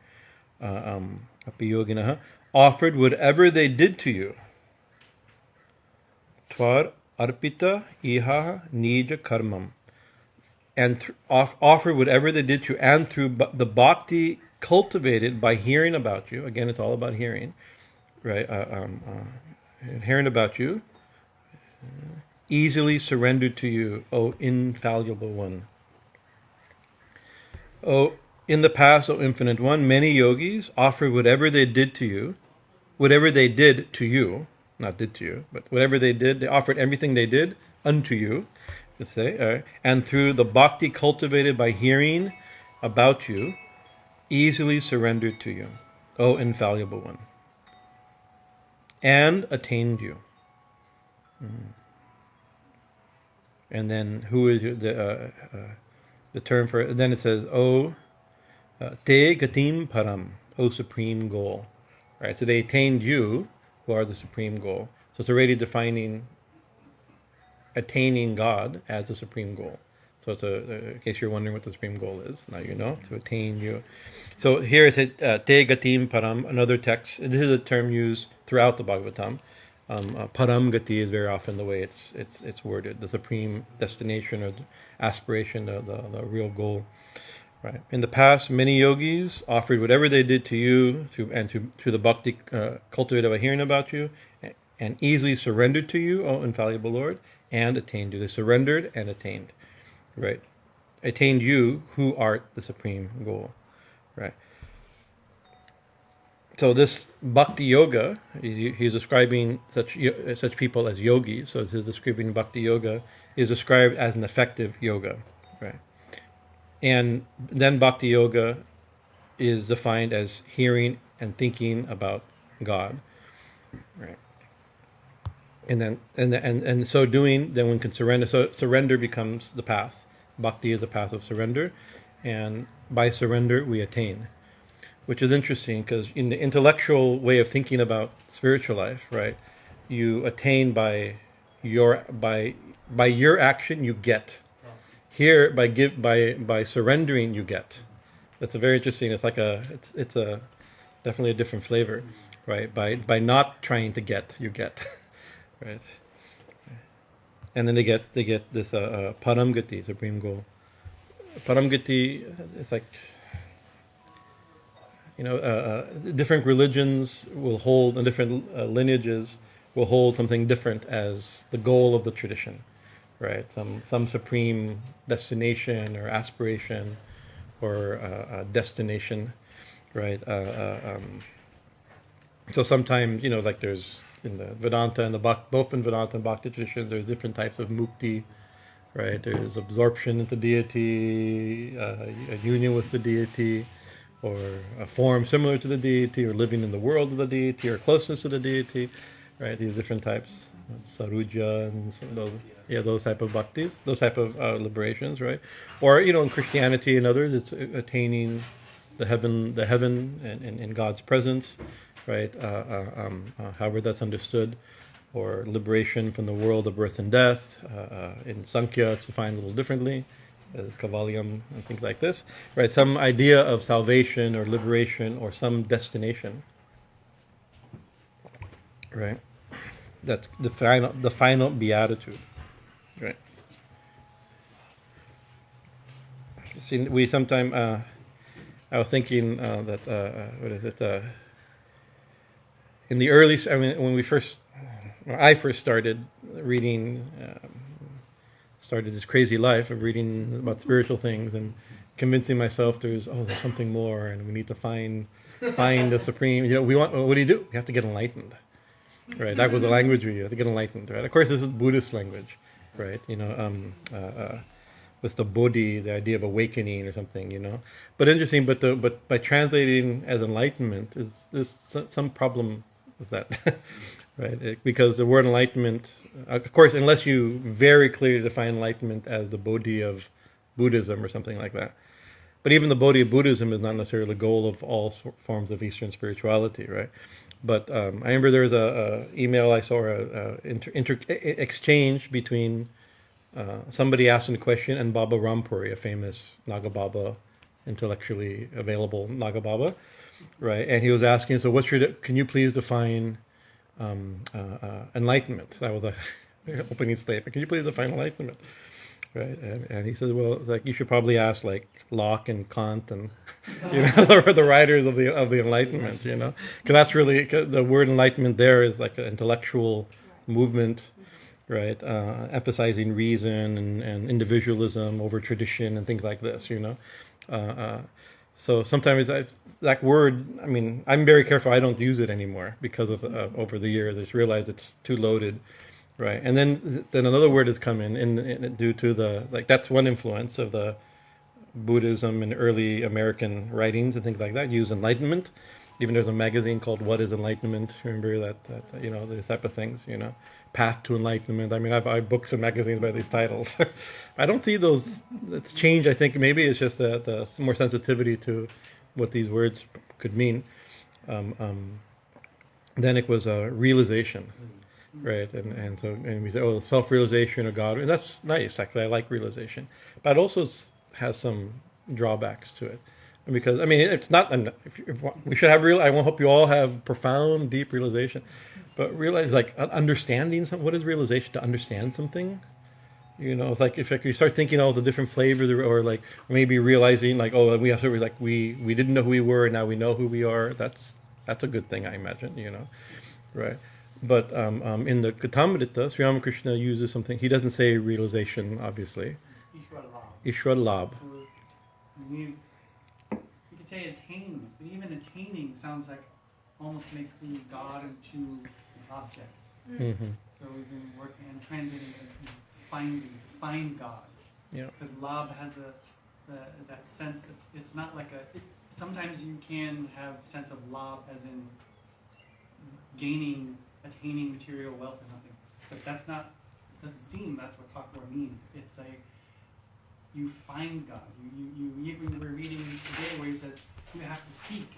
Api yoginaha offered whatever they did to you. Tvar arpita iha nija karmam. And offered whatever they did to you, and through the bhakti cultivated by hearing about you. Again, it's all about hearing, right? Hearing about you, easily surrendered to you, O infallible one. O in the past, O infinite one, many yogis offered whatever they did to you, whatever they did to you, not did to you, but whatever they did, they offered everything they did unto you, let's say, and through the bhakti cultivated by hearing about you, easily surrendered to you, O infallible one, and attained you. And then who is the term for it? Then it says, O te gatim param, O supreme goal. Right, so they attained you, who are the supreme goal. So it's already defining attaining God as the supreme goal. So it's in case you're wondering what the supreme goal is, now you know, to attain you. So here it says, te gatim param, another text. This is a term used throughout the Bhagavatam. Param gati is very often the way it's worded, the supreme destination or the aspiration, the real goal. Right. In the past, many yogis offered whatever they did to you through the bhakti cultivated by hearing about you, and easily surrendered to you, O infallible Lord, and attained you. They surrendered and attained. Right. Attained you, who art the supreme goal. Right. So this bhakti yoga, he's describing such people as yogis. So his describing bhakti yoga is described as an effective yoga, right? And then bhakti yoga is defined as hearing and thinking about God, right? And so doing, then one can surrender. So surrender becomes the path. Bhakti is a path of surrender, and by surrender we attain. Which is interesting because in the intellectual way of thinking about spiritual life, right, you attain by your action you get. Here by surrendering you get. That's a very interesting. It's like it's a definitely a different flavor, right? By not trying to get, you get, right? And then they get this param gati, supreme goal. Param gati, it's like, different religions will hold, and different lineages will hold something different as the goal of the tradition, right? Some supreme destination or aspiration or destination, right? So sometimes, like there's in the Vedanta and both in Vedanta and Bhakti traditions, there's different types of mukti, right? There's absorption into deity, a union with the deity, or a form similar to the deity, or living in the world of the deity, or closeness to the deity, right? These different types, saruja and those type of bhaktis, those type of liberations, right? Or in Christianity and others, it's attaining the heaven, and God's presence, right? However that's understood, or liberation from the world of birth and death. In Sankhya, it's defined a little differently. Kavalyam and things like this, right? Some idea of salvation or liberation or some destination, right? That's the final beatitude, right? See, we sometimes I was thinking that what is it? In the early, when I first started reading. Started this crazy life of reading about spiritual things and convincing myself there's something more, and we need to find the supreme. What do? You have to get enlightened, right? That was the language we used, to get enlightened, right? Of course, this is Buddhist language, right? With the bodhi, the idea of awakening or something, But interesting, but by translating as enlightenment, there's some problem with that. Right, because the word enlightenment, of course, unless you very clearly define enlightenment as the bodhi of Buddhism or something like that. But even the bodhi of Buddhism is not necessarily the goal of all forms of Eastern spirituality, right? But I remember there was a email I saw, exchange between somebody asking a question and Baba Rampuri, a famous Naga Baba, intellectually available Naga Baba, right? And he was asking, so can you please define enlightenment? That was a opening statement. Can you please define enlightenment? Right, and he said, well, it's like you should probably ask like Locke and Kant and the writers of the Enlightenment, because that's really the word enlightenment. There is like an intellectual movement, right, emphasizing reason and individualism over tradition and things like this, So sometimes that word, I mean, I'm very careful. I don't use it anymore because of over the years. I just realized it's too loaded. Right, and then another word has come in due to that's one influence of the Buddhism and early American writings and things like that. Use enlightenment. Even there's a magazine called "What Is Enlightenment?" Remember that these type of things. Path to Enlightenment. I mean, I buy books and magazines by these titles. I don't see those. It's changed. I think maybe it's just the more sensitivity to what these words could mean. Then it was a realization. Right, and we say, oh, self-realization of God, and that's nice. Actually, I like realization, but it also has some drawbacks to it, because I mean, it's not. We should have I hope you all have profound, deep realization, but realize like understanding something. What is realization? To understand something, It's like if you start thinking all the different flavors, or like maybe realizing like, oh, we have to we didn't know who we were, and now we know who we are. That's a good thing, I imagine. Right. But in the Gatamrita, Sri Ramakrishna uses something. He doesn't say realization, obviously. Ishwar Labh. So you could say attainment, but even attaining sounds like almost making God into an object. Mm-hmm. So we've been working and translating it, find God. Yeah. Because Labh has that sense. It's not like sometimes you can have sense of Labh as in attaining material wealth or something, but doesn't seem that's what Thakur means. It's like you find God. You even we're reading today where he says you have to seek.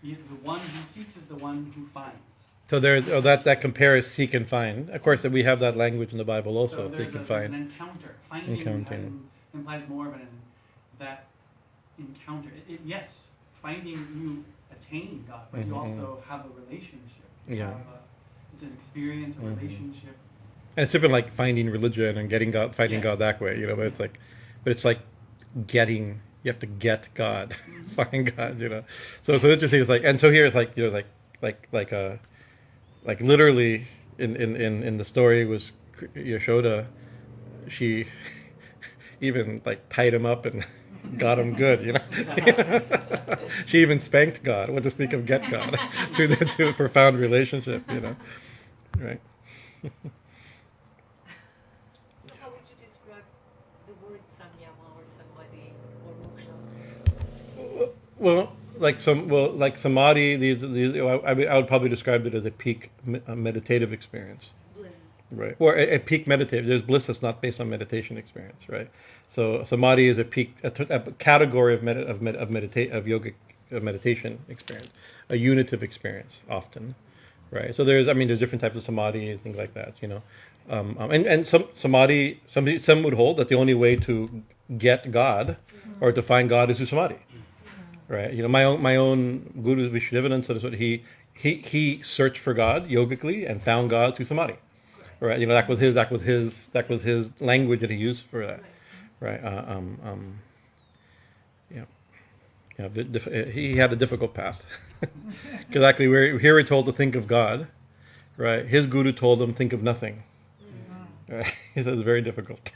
The one who seeks is the one who finds. So that compares seek and find. Of course, we have that language in the Bible also. So seek and there's find. an encounter. Finding implies more of that encounter. Yes, finding you attain God, but you also have a relationship. It's an experience, a relationship. And it's different, like finding religion and getting God, finding God that way, But it's like getting. You have to get God, find God, So it's interesting. It's like, and so here it's like, like literally in the story was Yashoda. She even like tied him up and got him good, She even spanked God. What to speak of get God through a profound relationship, right? So how would you describe the word samyama or samadhi or moksha? Like samadhi. I would probably describe it as a peak meditative experience. Bliss. Right, or a peak meditative. There's bliss that's not based on meditation experience, right? So samadhi is a category of yogic meditation experience, a unitive experience often, right? So there's different types of samadhi and things like that, and some samadhi. Some would hold that the only way to get God or to find God is through samadhi, right? My own guru Vishnudevananda Saraswati, he searched for God yogically and found God through samadhi. Right, that was his language that he used for that. Right, he had a difficult path. Because actually, we're told to think of God. Right, his guru told him think of nothing. Right, he said it's very difficult.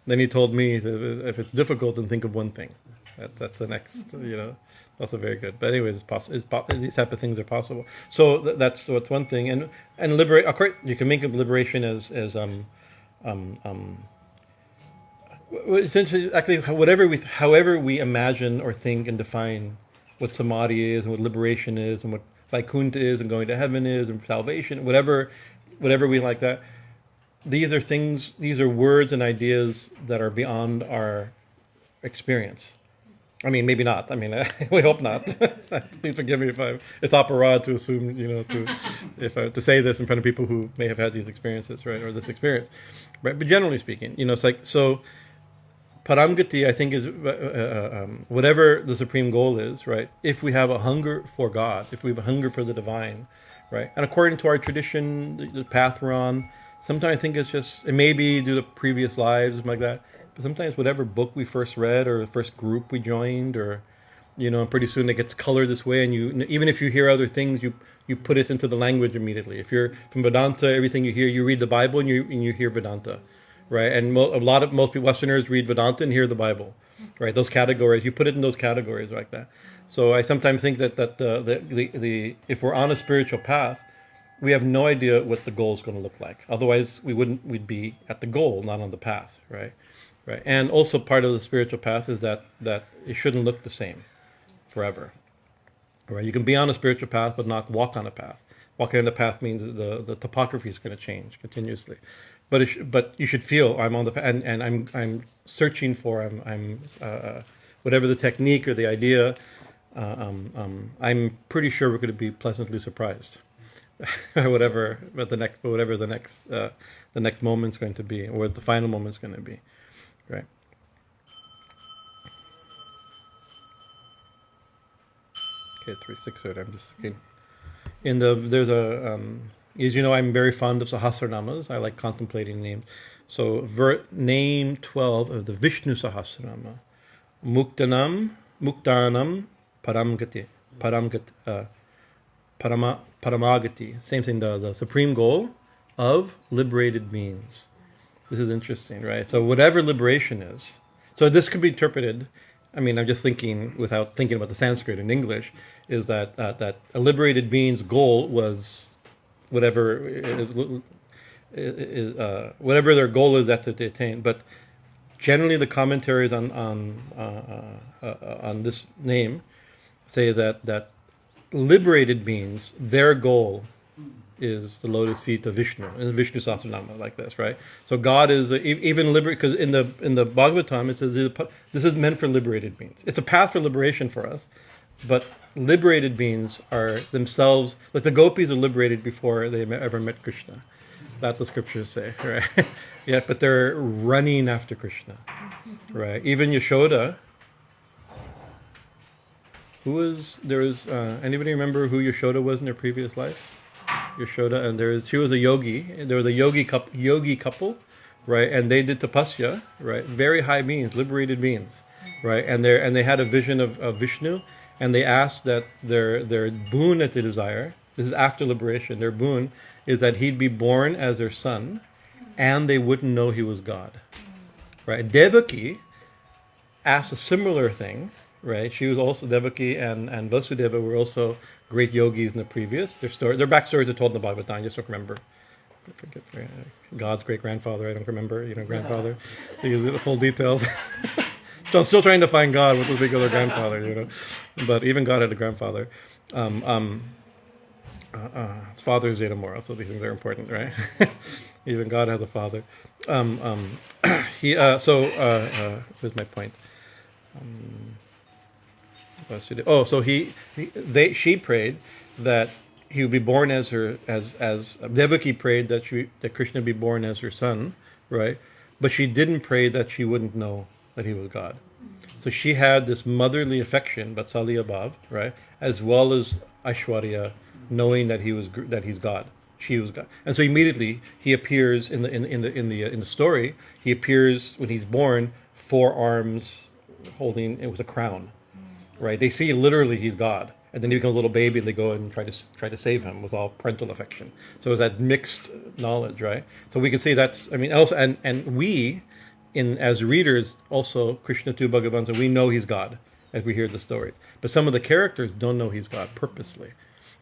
Then he told me, he said, if it's difficult, then think of one thing. That's the next. Also very good. But anyways, it's possible. These type of things are possible. So that's one thing. And liberate. Of course, you can think of liberation as essentially actually however we imagine or think and define what samadhi is and what liberation is and what Vaikuntha is and going to heaven is and salvation, whatever we like that. These are things. These are words and ideas that are beyond our experience. I mean, maybe not. I mean, we hope not. Please forgive me if it's opera to assume, to say this in front of people who may have had these experiences, right, or this experience, right? But generally speaking, it's like, so paramgati, I think, is whatever the supreme goal is, right? If we have a hunger for God, if we have a hunger for the divine, right? And according to our tradition, the path we're on, sometimes I think it may be due to previous lives, something like that. But sometimes whatever book we first read or the first group we joined, or, and pretty soon it gets colored this way, and even if you hear other things, you put it into the language immediately. If you're from Vedanta, everything you hear, you read the Bible and you hear Vedanta, right? And most people, Westerners read Vedanta and hear the Bible, right? Those categories, you put it in those categories like that. So I sometimes think that if we're on a spiritual path, we have no idea what the goal is going to look like. Otherwise, we'd be at the goal, not on the path, right? Right. And also part of the spiritual path is that it shouldn't look the same forever. Right? You can be on a spiritual path but not walk on a path. Walking on the path means the topography is going to change continuously. But you should feel I'm on the path, and I'm searching for whatever the technique or the idea. I'm pretty sure we're going to be pleasantly surprised. whatever the next moment's going to be, or what the final moment's going to be. Right. Okay, 368. I'm just thinking. There's a as you know, I'm very fond of Sahasranamas. I like contemplating names. So name 12 of the Vishnu Sahasranama, Muktanam, Paramagati, Paramagati. Same thing. The supreme goal of liberated beings. This is interesting, right? So whatever liberation is, so this could be interpreted, I mean, I'm just thinking without thinking about the Sanskrit in English, is that a liberated being's goal was whatever their goal is that they attain. But generally, the commentaries on this name say that liberated beings, their goal is the lotus feet of Vishnu, in the Vishnu Sahasranama, like this, right? So God is even liberate, because in the Bhagavatam it says this is meant for liberated beings. It's a path for liberation for us, but liberated beings are themselves, like the gopis are liberated before they ever met Krishna. That's what the scriptures say, right? Yeah, but they're running after Krishna, right? Even Yashoda, anybody remember who Yashoda was in their previous life? Yashoda, and she was a yogi. There was a yogi couple, right? And they did tapasya, right? Very high beings, liberated beings, right? And they had a vision of Vishnu, and they asked that their boon that they desire. This is after liberation. Their boon is that he'd be born as their son, and they wouldn't know he was God, right? Devaki asked a similar thing, right? She was also Devaki, and Vasudeva were also great yogis in the previous. Their backstories are told in the Bhagavatam. I just don't remember. I forget God's great grandfather. I don't remember. Grandfather. The full details. So I'm still trying to find God with the big other grandfather. But even God had a grandfather. His father is Zetamora, so these things are important, right? Even God has a father. Here's my point. So she prayed that he would be born as Devaki prayed that Krishna be born as her son, right? But she didn't pray that she wouldn't know that he was God. So she had this motherly affection, Vatsalya Bhav, right, as well as Aishwarya, knowing that he's God. She was God, and so immediately he appears in the story. He appears when he's born, 4 arms holding it was a crown. Right, they see literally he's God, and then he becomes a little baby, and they go and try to save him with all parental affection. So it's that mixed knowledge, right? So we can see that's, I mean, also, and we, as readers, also Krishna too, Bhagavan, we know he's God as we hear the stories. But some of the characters don't know he's God purposely.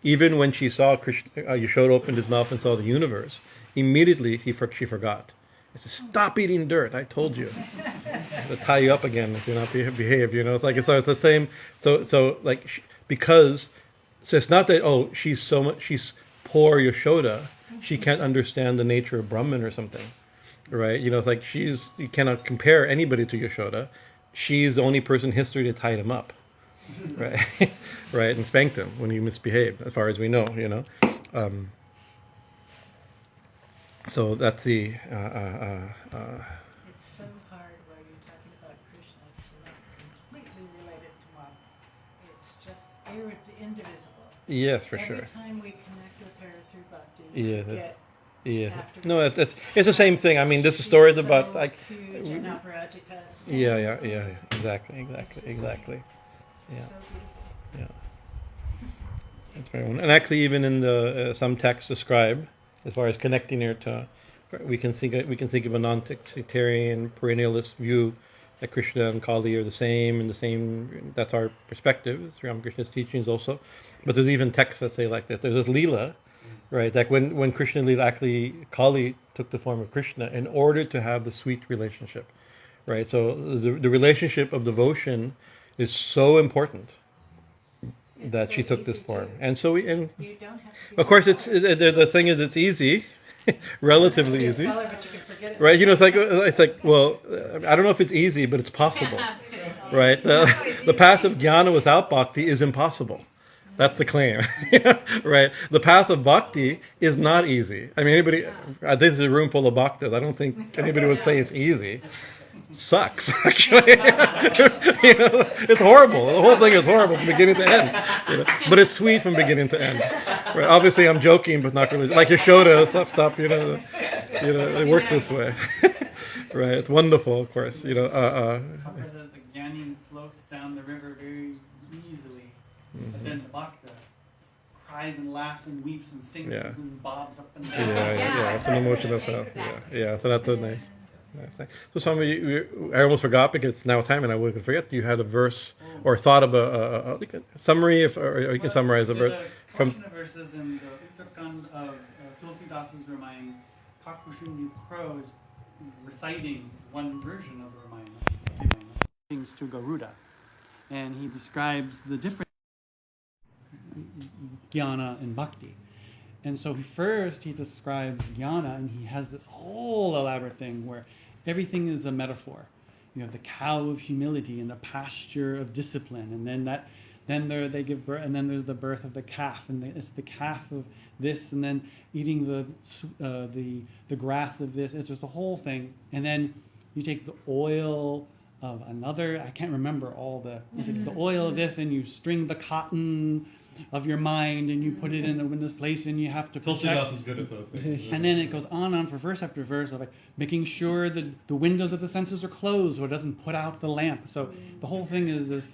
Even when she saw Yashoda opened his mouth and saw the universe, immediately she forgot. He says, "Stop eating dirt! I told you to tie you up again if you not behave." It's like it's the same. So it's not that she's poor Yashoda. She can't understand the nature of Brahman or something, right? It's like you cannot compare anybody to Yashoda, she's the only person in history to tie him up, right? Right, and spanked him when he misbehaved, as far as we know, you know. So that's the. It's so hard while you're talking about Krishna to not completely relate it to Mom. It's just indivisible. Yes, for Every sure. time we connect with her through bhakti, Yeah, we forget Yeah. afterwards. No, it's the same thing. I mean, this story is about like. Huge and aparajita. Yeah. Exactly. It's Yeah. so beautiful. Yeah. That's very one. And actually, even in the some texts describe, as far as connecting her to, we can think of a non-sectarian perennialist view that Krishna and Kali are the same and the same. That's our perspective. It's Ramakrishna's teachings also. But there's even texts that say like this. There's this Leela, right? Like when Krishna Leela, actually Kali took the form of Krishna in order to have the sweet relationship, right? So the relationship of devotion is so important that It's she so took this easy form. to- And so You don't have to be of course, a scholar. the thing is, it's easy, relatively Be a easy, scholar, but you can forget it. right? You know, it's like, well, I don't know if it's easy, but it's possible, right? The path of jnana without bhakti is impossible. That's the claim, right? The path of bhakti is not easy. I mean, this is a room full of bhaktas. I don't think anybody would say it's easy. Sucks, actually. You know, it's horrible. The whole thing is horrible from beginning to end. You know? But it's sweet from beginning to end. Right? Obviously, I'm joking, but not really. Like Yashoda, stop. You know, it works this way. Right? It's wonderful, of course. You know. Somewhere the jñāne floats down the river very easily, but then the bhakta cries and laughs and weeps and sings Yeah. and bobs up and down. Yeah. It's an emotional stuff. Exactly. Yeah. So that's a nice thing. So, Swami, I almost forgot because it's now time, and I would forget. You had a verse or thought of a summary, or you can summarize a verse There's a from. portion of verses in the Uttarakhand of Tulsi Das's Ramayana. Kakbhushan Crow is reciting one version of the Ramayana. Things to Garuda, and he describes the difference jnana and bhakti. And so he describes jnana, and he has this whole elaborate thing where everything is a metaphor. You have the cow of humility and the pasture of discipline, and then they give birth, and then there's the birth of the calf, and it's the calf of this, and then eating the grass of this. It's just the whole thing, and then you take the oil of another. I can't remember all the. It's like the oil of this, and you string the cotton of your mind, and you put it in this place, and you have to Tulsi protect. Das is good at those things. And then it goes on for verse after verse of like making sure that the windows of the senses are closed so it doesn't put out the lamp. So the whole thing is this,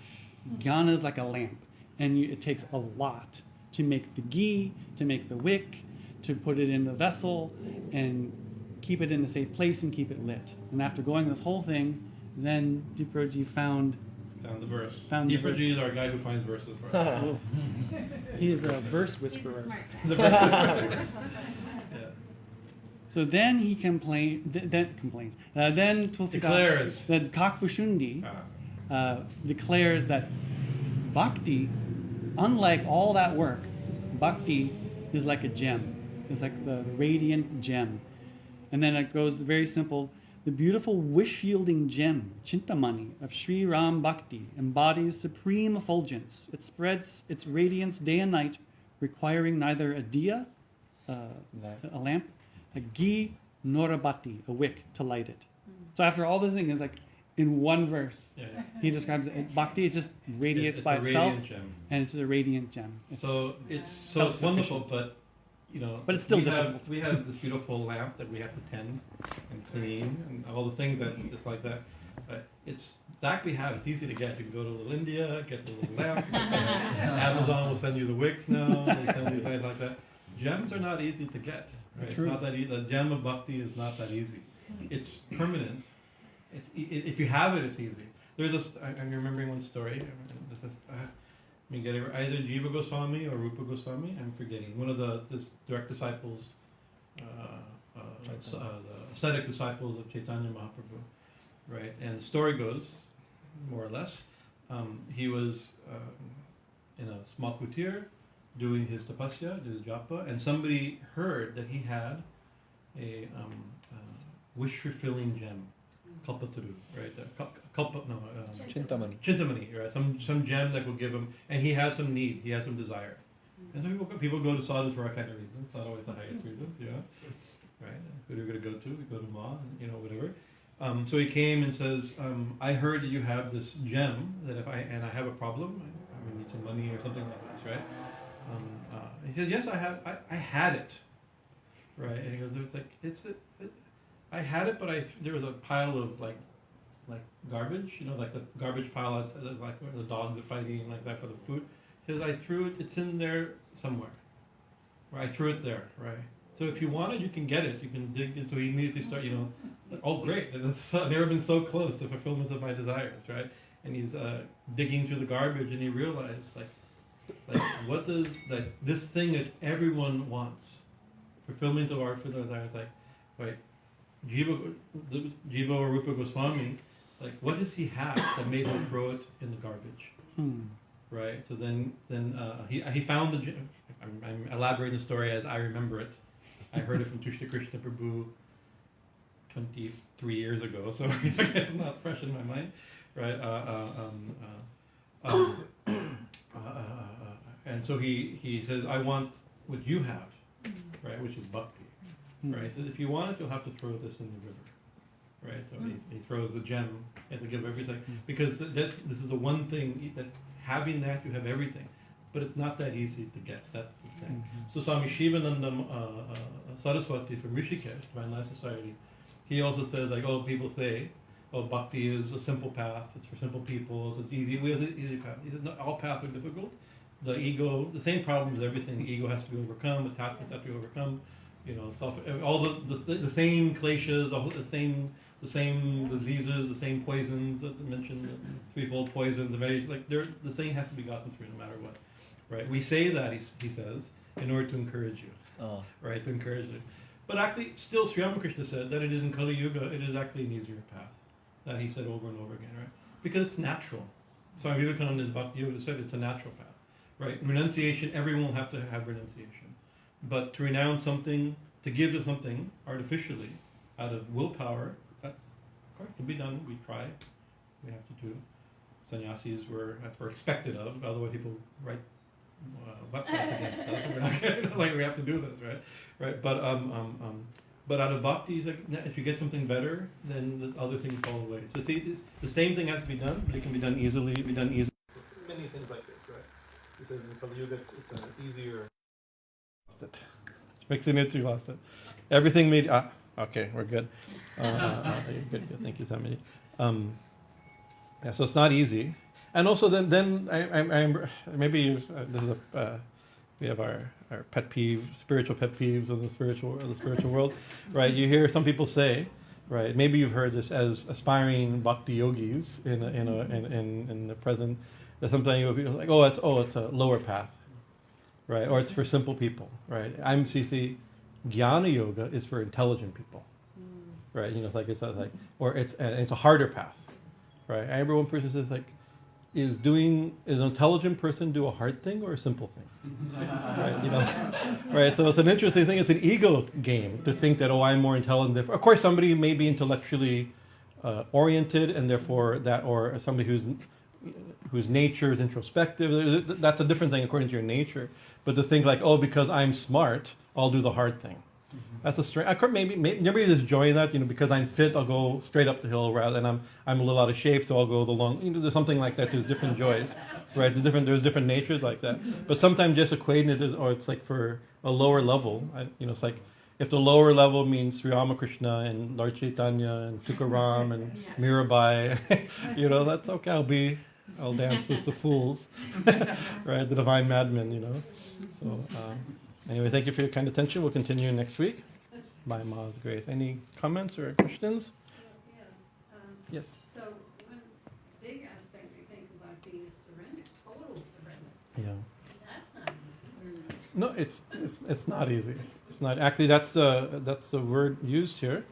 jnana is like a lamp, and it takes a lot to make the ghee, to make the wick, to put it in the vessel, and keep it in a safe place and keep it lit. And after going this whole thing, then Diproji found Found the verse. Found the verse. Deeperji is our guy who finds verses for us. he is a verse whisperer. The verse whisperer. Yeah. So then he complains. Then Tulsi Declares. that Kakbhushundi declares that bhakti, unlike all that work, bhakti is like a gem. It's like the radiant gem. And then it goes very simple. The beautiful wish-yielding gem, Chintamani, of Sri Ram Bhakti embodies supreme effulgence. It spreads its radiance day and night, requiring neither a diya, a lamp, a ghee, nor a bati, a wick, to light it. So after all this thing is like in one verse, he describes it. Bhakti, it just radiates by itself, and it's a radiant gem. It's It's wonderful, but But it's still difficult. We have this beautiful lamp that we have to tend and clean and all the things that it's like that. But it's easy to get. You can go to Little India, get the little lamp. Amazon will send you the wicks now. They'll send you things like that. Gems are not easy to get. Right? True. It's not that easy. The gem of bhakti is not that easy. It's permanent. If you have it, it's easy. There's this. I'm remembering one story. This is. Get it, either Jiva Goswami or Rupa Goswami, I'm forgetting. One of the direct disciples, the ascetic disciples of Chaitanya Mahaprabhu, right? And the story goes, more or less, he was in a small kutir doing his tapasya, his japa, and somebody heard that he had a wish-fulfilling gem. kalpataru, right? Kalpa, no, Chintamani. Chintamani, right? Some gem that will give him, and he has some need, he has some desire. And so people go to sadhus for all kind of reasons. It's not always the highest reasons, right? Who are you going to go to? We go to Ma, and, whatever. So he came and says, I heard that you have this gem that if I have a problem, I need some money or something like this, right? He says, yes, I had it, right? And he goes, I had it, but there was a pile of like garbage, like the garbage pile outside, like where the dogs are fighting like that for the food. He says, I threw it. It's in there somewhere. Right? I threw it there, right? So if you want it, you can get it. You can dig. And so he immediately start, oh great! I've never been so close to fulfillment of my desires, right? And he's digging through the garbage, and he realized like what does this thing that everyone wants, fulfillment of our desires, like right? Jiva or Rupa Goswami, like what does he have that made him throw it in the garbage? Right. So then he found the. I'm elaborating the story as I remember it. I heard it from Sri Krishna Prabhu 23 years ago, so it's not fresh in my mind, right? And so he says, I want what you have, right? Which is bhakti, right? So if you want it, you'll have to throw this in the river, right? So he throws the gem. He has to give everything because this is the one thing that having that you have everything. But it's not that easy to get. That's the thing. So Swami Shivananda Saraswati from Rishikesh, Divine Life Society, he also says people say, bhakti is a simple path. It's for simple people. It's easy. We have the easy path. He says, all paths are difficult. The ego, the same problem as everything. The ego has to be overcome. Attachments have to be overcome. All the same kleshas, the same diseases, the same poisons that I mentioned, the threefold poisons, the same has to be gotten through no matter what. Right, we say that he says in order to encourage you, right? To encourage you, but actually, still, Sri Ramakrishna said that it is in Kali Yuga. It is actually an easier path. That he said over and over again, right? Because it's natural. Swami Vivekananda in Bhakti Yoga said it's a natural path, right? Renunciation. Everyone will have to have renunciation, but to renounce something, to give to something artificially, out of willpower, that's of course can be done. We try. We have to do. Sannyasis were expected of. Otherwise, people write websites against us. We're not we have to do this, right? But out of bhakti, if you get something better, then the other things fall away. So it's the same thing has to be done, but it can be done easily. Many things like this, right? Because in Kali Yuga, it's an easier. Lost it. Mixing it, you lost it. Everything made. Okay, we're good. You're good. Thank you, Samiji. So it's not easy. And also, then I'm maybe this is we have our pet peeve, spiritual pet peeves of the spiritual world, right? You hear some people say, right? Maybe you've heard this as aspiring bhakti yogis in the present. That sometimes people are like, it's a lower path, right? Or it's for simple people, right? I'm CC. Jnana yoga is for intelligent people, right? It's a harder path, right? I remember one person says is an intelligent person do a hard thing or a simple thing? Right, right. So it's an interesting thing. It's an ego game to think that I'm more intelligent. Therefore, of course, somebody may be intellectually oriented, and therefore or somebody whose nature is introspective. That's a different thing according to your nature. But to think because I'm smart, I'll do the hard thing. That's a strange. Maybe there's joy in that. Because I'm fit, I'll go straight up the hill, rather than I'm a little out of shape, so I'll go the long. There's something like that. There's different joys, right? There's different natures like that. But sometimes just equating it, or it's for a lower level. It's if the lower level means Sri Ramakrishna and Lord Chaitanya and Tukaram and Mirabai, that's okay. I'll dance with the fools, right? The divine madmen, So. Anyway, thank you for your kind attention. We'll continue next week. By Ma's grace. Any comments or questions? Yes. So one big aspect I think of bhakti is surrender, total surrender. Yeah. That's not easy. No, it's not easy. It's not actually. That's the word used here.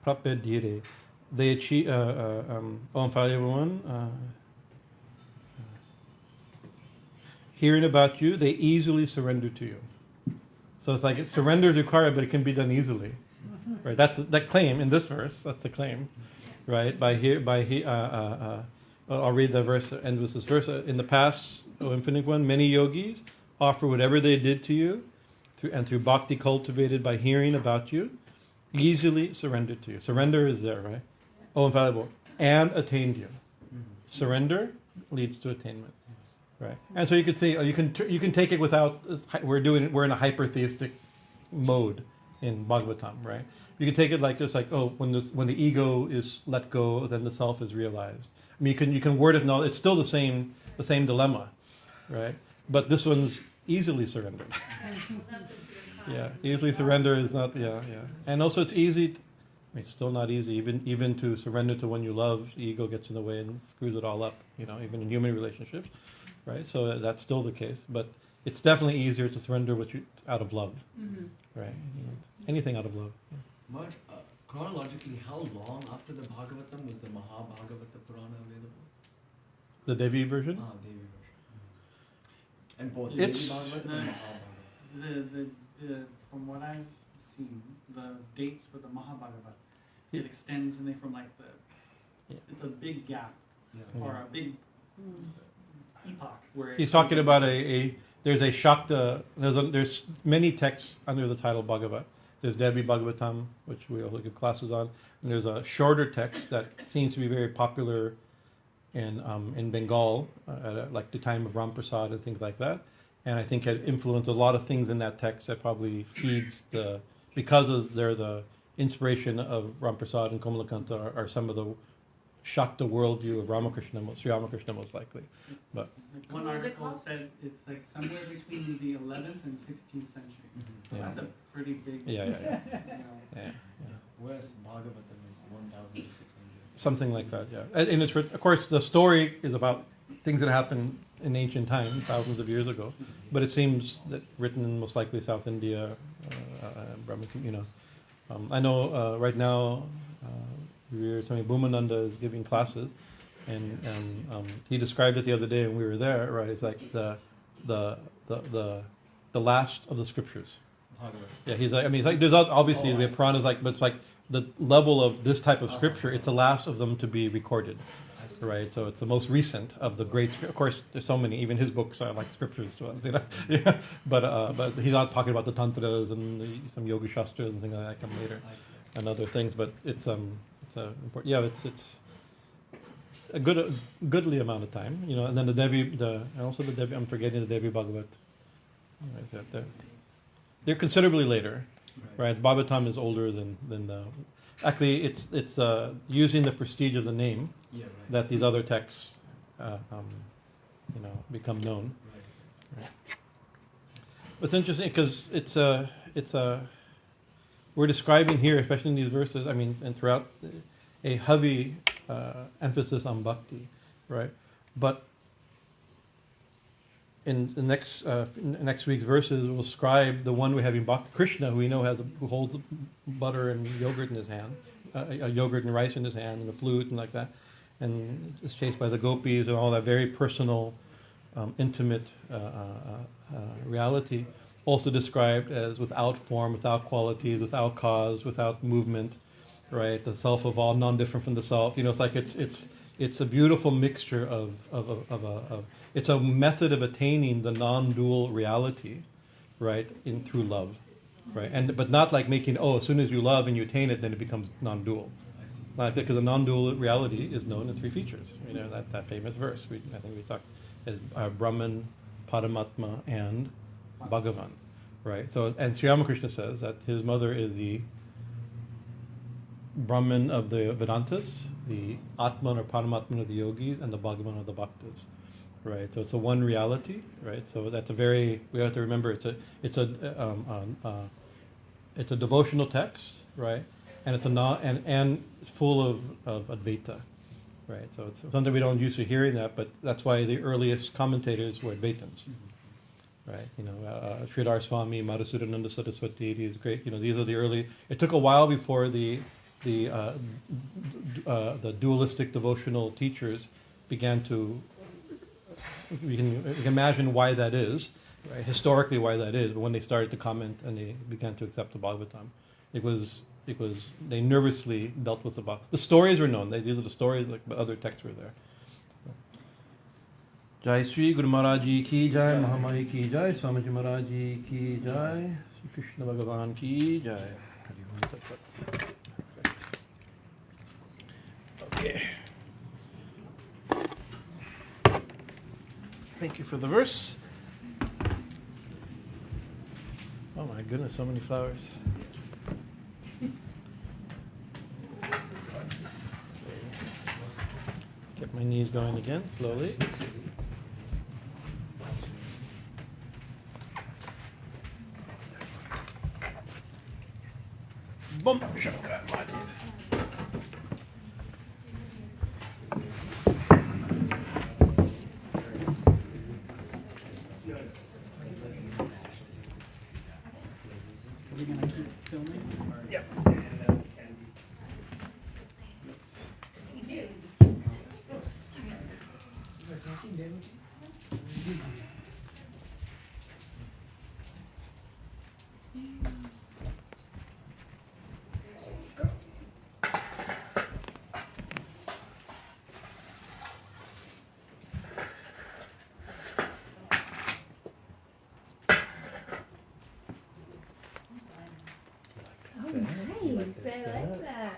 Prapedire. They achieve. Unconquerable One. Hearing about you, they easily surrender to you. So it's like surrender is required, but it can be done easily, right? That's that claim in this verse. That's the claim, right? I'll read the verse. End with this verse. In the past, O Infinite One, many yogis offer whatever they did to you, through bhakti cultivated by hearing about you, easily surrendered to you. Surrender is there, right? Oh, infallible, and attained you. Surrender leads to attainment, right? And so you could say, you can take it without. We're in a hypertheistic mode in Bhagavatam, right? You can take it like just like, oh, when the ego is let go, then the self is realized. I mean, you can word it. No, it's still the same dilemma, right? But this one's easily surrendered. Yeah, easily surrender is not. Yeah. And also, it's easy. It's still not easy, even to surrender to one you love. The ego gets in the way and screws it all up. Even in human relationships, right? So that's still the case. But it's definitely easier to surrender out of love, right? Anything out of love. Yeah. But chronologically, how long after the Bhagavatam was the Mahabhagavata Purana available? The Devi version. Devi version. And both It's- Devi Bhagavata and Mahabhagavata. From what I've seen, the dates for the Mahabhagavata, Yeah. it extends and they from like Yeah. it's a big gap Yeah. or a big epoch where He's talking about there's a Shakta, there's many texts under the title Bhagavat. There's Devi Bhagavatam, which we also give classes on, and there's a shorter text that seems to be very popular in Bengal, like the time of Ram Prasad and things like that, and I think had influenced a lot of things in that text that probably feeds because they're the inspiration of Ram Prasad and Komalakanta are some of the Shakta worldview of Ramakrishna, Sri Ramakrishna most likely. But like one What was it article called? said it's like somewhere between the 11th and 16th century. Yeah. That's a pretty big. yeah. You know, Yeah. Whereas Bhagavatam is 1,600. Something like that, yeah. And it's of course the story is about things that happened in ancient times, thousands of years ago, but it seems that written in most likely South India, Brahma, I know right now, Swami Bhajanananda is giving classes, and he described it the other day when we were there. Right, it's like the last of the scriptures. Bhagavatam. Yeah, he's like, it's like there's obviously the Puranas but it's like the level of this type of scripture. It's the last of them to be recorded, right? So it's the most recent of the great. Of course, there's so many. Even his books are like scriptures to us, Yeah, but he's not talking about the tantras and some yoga shastras and things like that come later, and other things. But it's important. Yeah, it's a goodly amount of time, and then the Devi, I'm forgetting the Devi Bhagavat. They're considerably later, right? Bhagavatam is older than the. Actually, it's using the prestige of the name Yeah, right. that these other texts, become known. Right. It's interesting because we're describing here, especially in these verses. I mean, and throughout, a heavy emphasis on bhakti, right? But in the next week's verses, we'll describe the one we have in Bhakti, Krishna, who we know who holds butter and yogurt in his hand, yogurt and rice in his hand, and the flute and like that, and is chased by the gopis and all that very personal, intimate reality. Also described as without form, without qualities, without cause, without movement, right? The self-evolved, non-different from the self. It's like it's a beautiful mixture of it's a method of attaining the non-dual reality, right? Through love, right? But not like making as soon as you love and you attain it, then it becomes non-dual. Like because the non-dual reality is known in three features. That famous verse. I think we talked as Brahman, Paramatma, and Bhagavan, right? So, and Sri Ramakrishna says that his mother is the Brahman of the Vedantas, the Atman or Paramatman of the yogis, and the Bhagavan of the bhaktas, right? So it's a one reality, right? So that's we have to remember it's a devotional text, right? And it's and full of Advaita, right? So it's something we don't used to hearing that, but that's why the earliest commentators were Advaitins. Right, Sridhar Swami, Madhusudananda Saraswati, these great, these are the early. It took a while before the dualistic devotional teachers began to. You can imagine why that is, right, historically why that is, but when they started to comment and they began to accept the Bhagavatam, it was they nervously dealt with the Bhagavatam. The stories were known. These are the stories, like, but other texts were there. Jai Sri Guru Maharaj Ji ki Jai, Mahamai ki Jai, Swami Maharaj Ji ki Jai, Sri Krishna Bhagavan ki Jai. Hari Om Tat Sat. Perfect. Okay. Thank you for the verse. Oh my goodness, so many flowers. Get my knees going again, slowly. Boom! Shaka, Mandir. Are we gonna keep filming? Or? Yep. Oh, nice. I like that.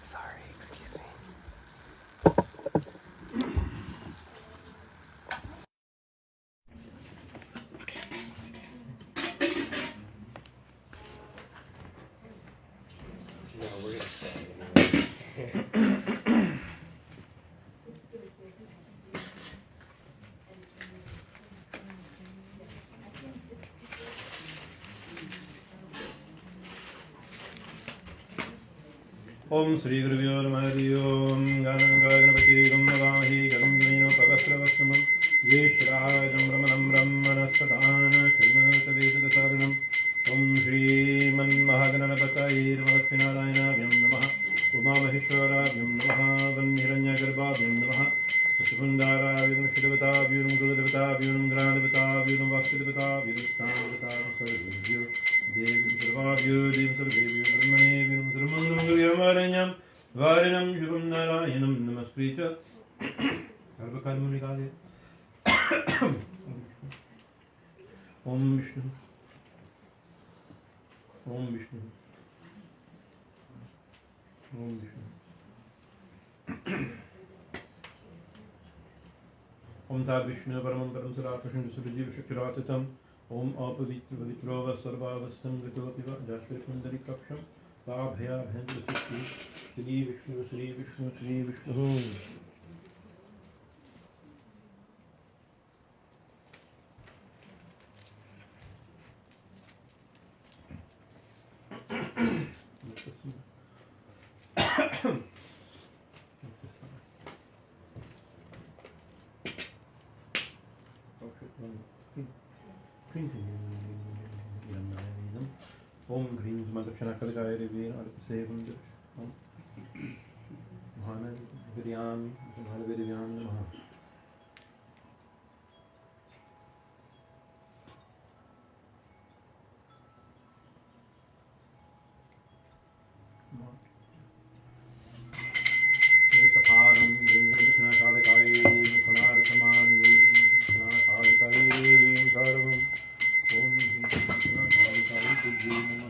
Sorry, excuse me. Om Sri Gurubhyo Namaha Hari Om Ganangadhanapati Gumnavamahi Gadamdamino Pavasravasramam Yeshrajam Brahmanam Brahmanaspadana Srimad Om Shri Man Mahagananapatayi Namaskrinarayanavyam Namaha Umamaheshwaravyam Namaha Vanhiranyagarbhavyam Namaha Sundaravyam Shidavatavyam Gudavatavyam Granavatavyam Vasudavatavyam Sthāne Devi Sarvabhyo Devi Sarvabhyo Brahmanevyam Sarvamangam Guryamaranyam Varinam Shubham Narayanam Namaskritya Sarvakarmanigale Om Vishnu Om Vishnu Om Vishnu Om Tad Vishnu Paramam Param Sarapashim Subajiv Shakiratitam Om Apavitra Sarvavastam Vitotiva Jashvit Mandari Kapsham Labhya Bhendra Sri Sri Vishnu Sri Vishnu Sri Vishnu Om Grim Madakshana Kalgaya Revir Artasevum Om Mahanaviryam Mahanaviryam Namaha Ekaparam Madakshana Kalgaya Mukhana Saman Mukhana Kalgaya Revir Sarvam Om Madakshana Kalgaya Revir Namaha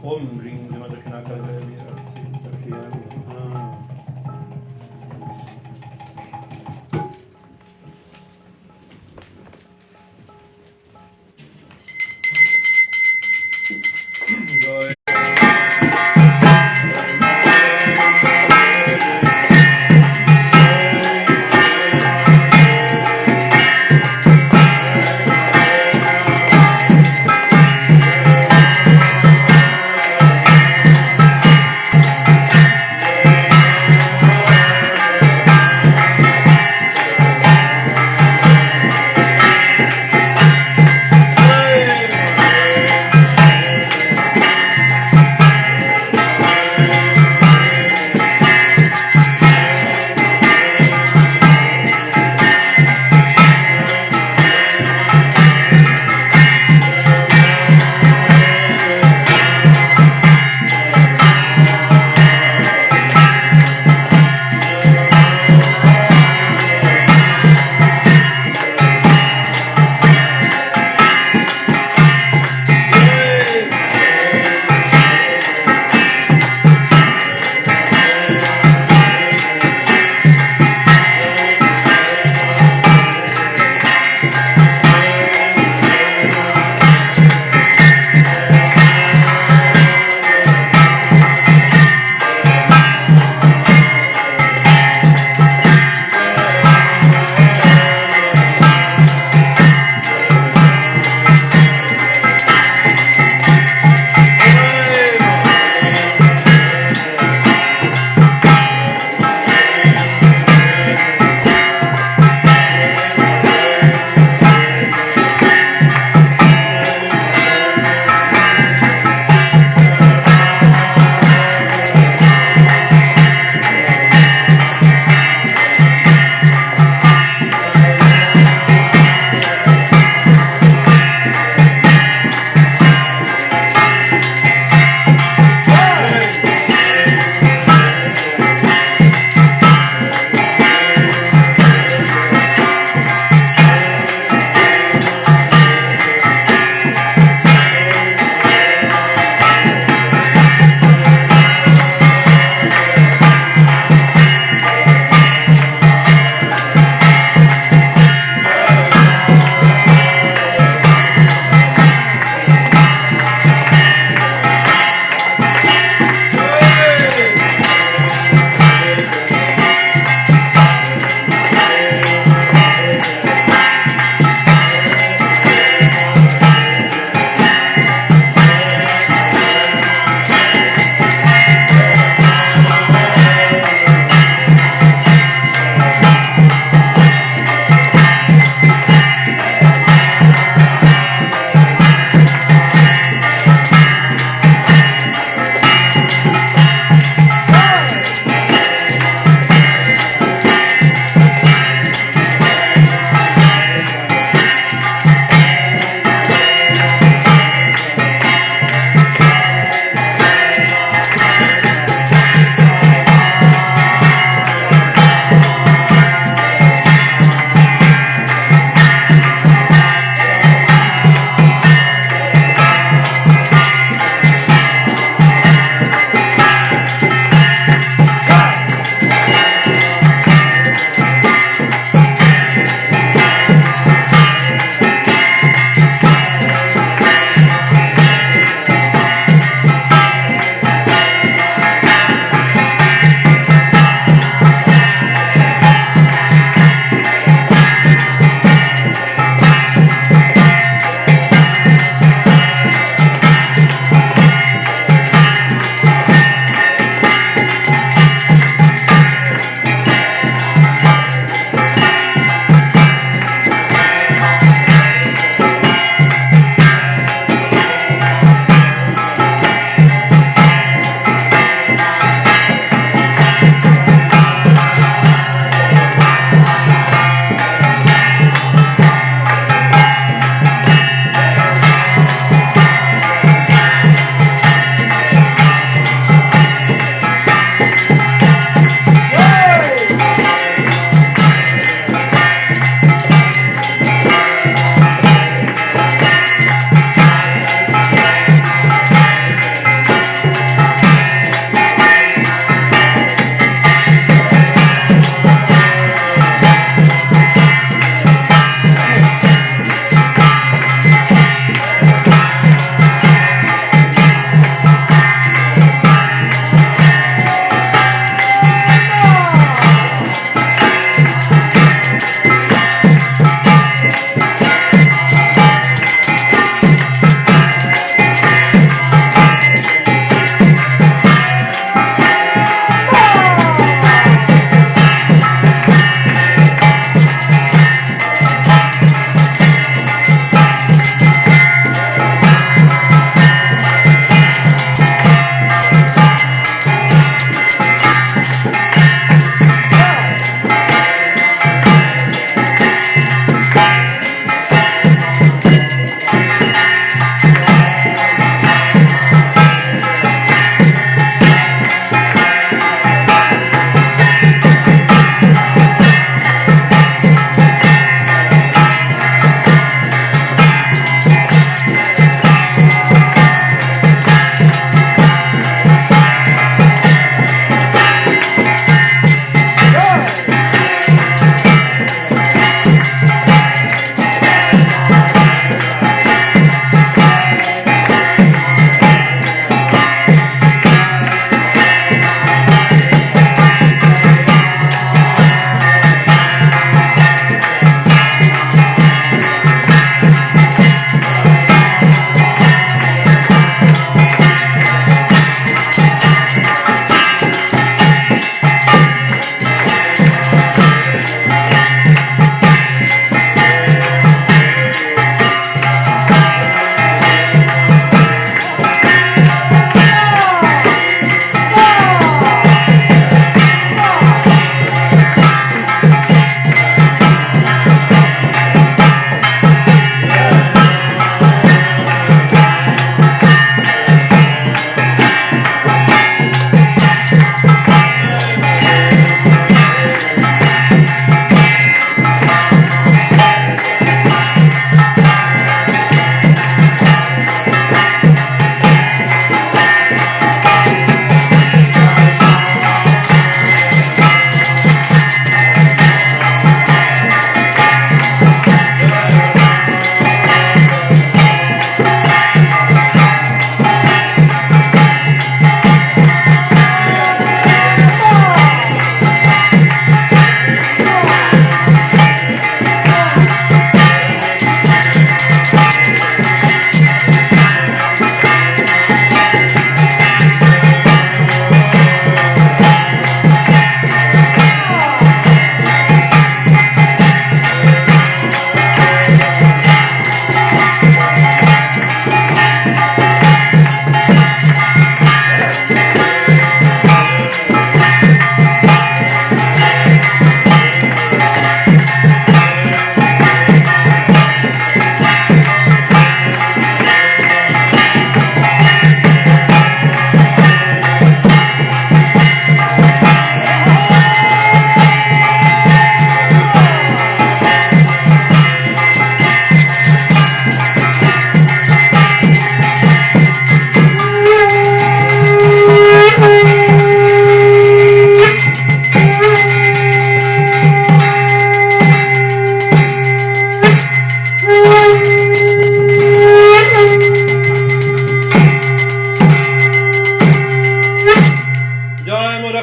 Om Ring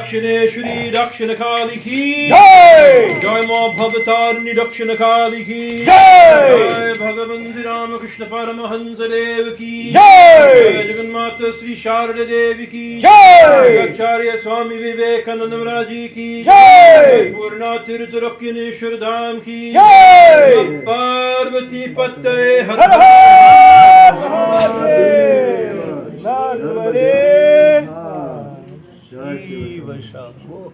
Dakshineshwari Dakshina Kali ki Jai! Jai Ma Bhavatarni Dakshina Kali ki Jai! Bhagavanti Ramakrishna Paramahansa Deva ki Jai! Jagannatha Sri Sharada Devi ki Jai! Acharya Swami Vivekananda Maharaji ki Jai! Purna Tirtharakyaneshwar Dham ki Jai! Parvati Patte Har Har Har Mahadev! Narvare! Shiva Shambho!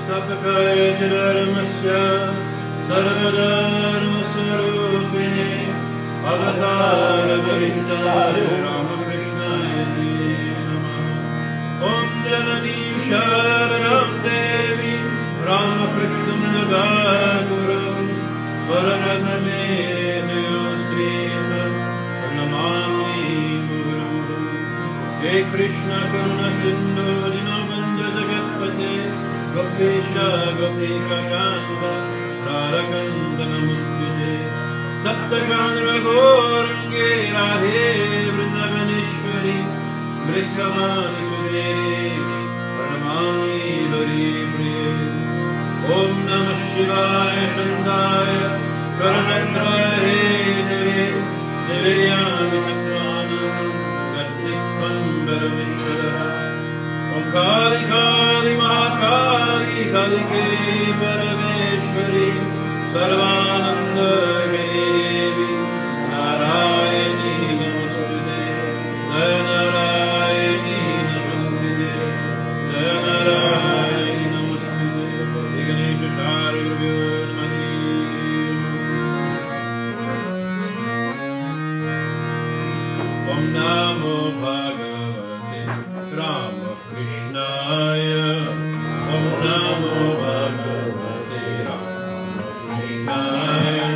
Sapakayacharmasya Sarvadharmasarupine Avatara Varishtaya Ramakrishna Om Jananim Sharanam Devi Ramakrishna Nagaguram Varaname Deyo Srita Namami Guru He Krishna Karuna Sindhu Dinabandha Jagatpate Gopesha Gopika Kanda Radhakanda Namustute Taptakandra Gorange Radhe Vrindavaneshwari Vrishamani Sudere Paramani Hari Priye Om Namah Shivaya Shandaya Karanatrahe Deve Devyami Tatmani Gattikvam Parameshwara Om Kali Kali Mahakali Kalike Parameshwari Sarvananda Devi Narayani Namostute Narayani Namostute Narayani Namostute Ganesha Charvyo Namani Om Namo Bhagavate Ramakrishnaya Om Namo Bhagavate Ramakrishnaya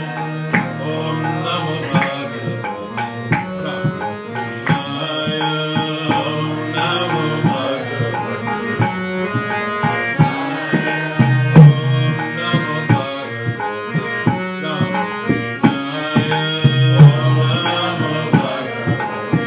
Om Namo Bhagavate Ramakrishnaya Om Namo Bhagavate Om Namo Bhagavate Ramakrishnaya Om Namo Bhagavate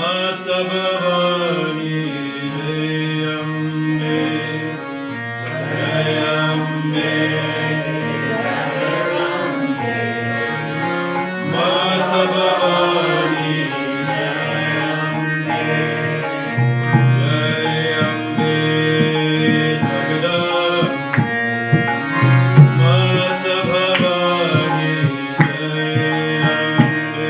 Mata Bhavani Jayambe Jayambe Mata Bhavani Jayambe Jayambe Jagada Mata Bhavani Jayambe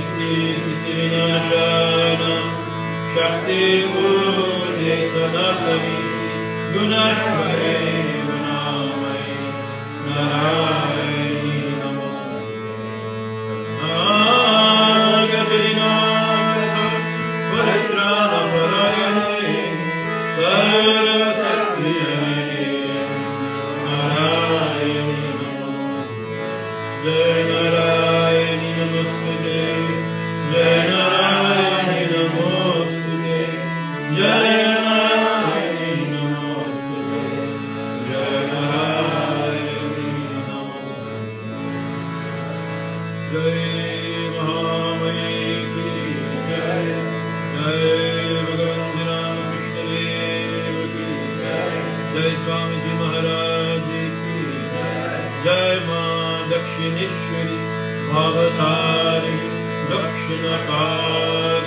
Srishti Sristinashana Shakti Purne Sanatani Gunashvare Gunamai Narayani Namaste Agatina Paritrana Parayane Saraswati Narayani Namaste Jai Narayani Namaste Jai Narayani Namaste Jai Narayani Namaste Jai Narayani Namaste Jai Mahamaya ki Jai Jai Bhagavan Ramakrishna Deva ki Jai Jai Swami Maharaj ki Jai Jai Ma Dakshineshwari Bhavatari Dakshinakari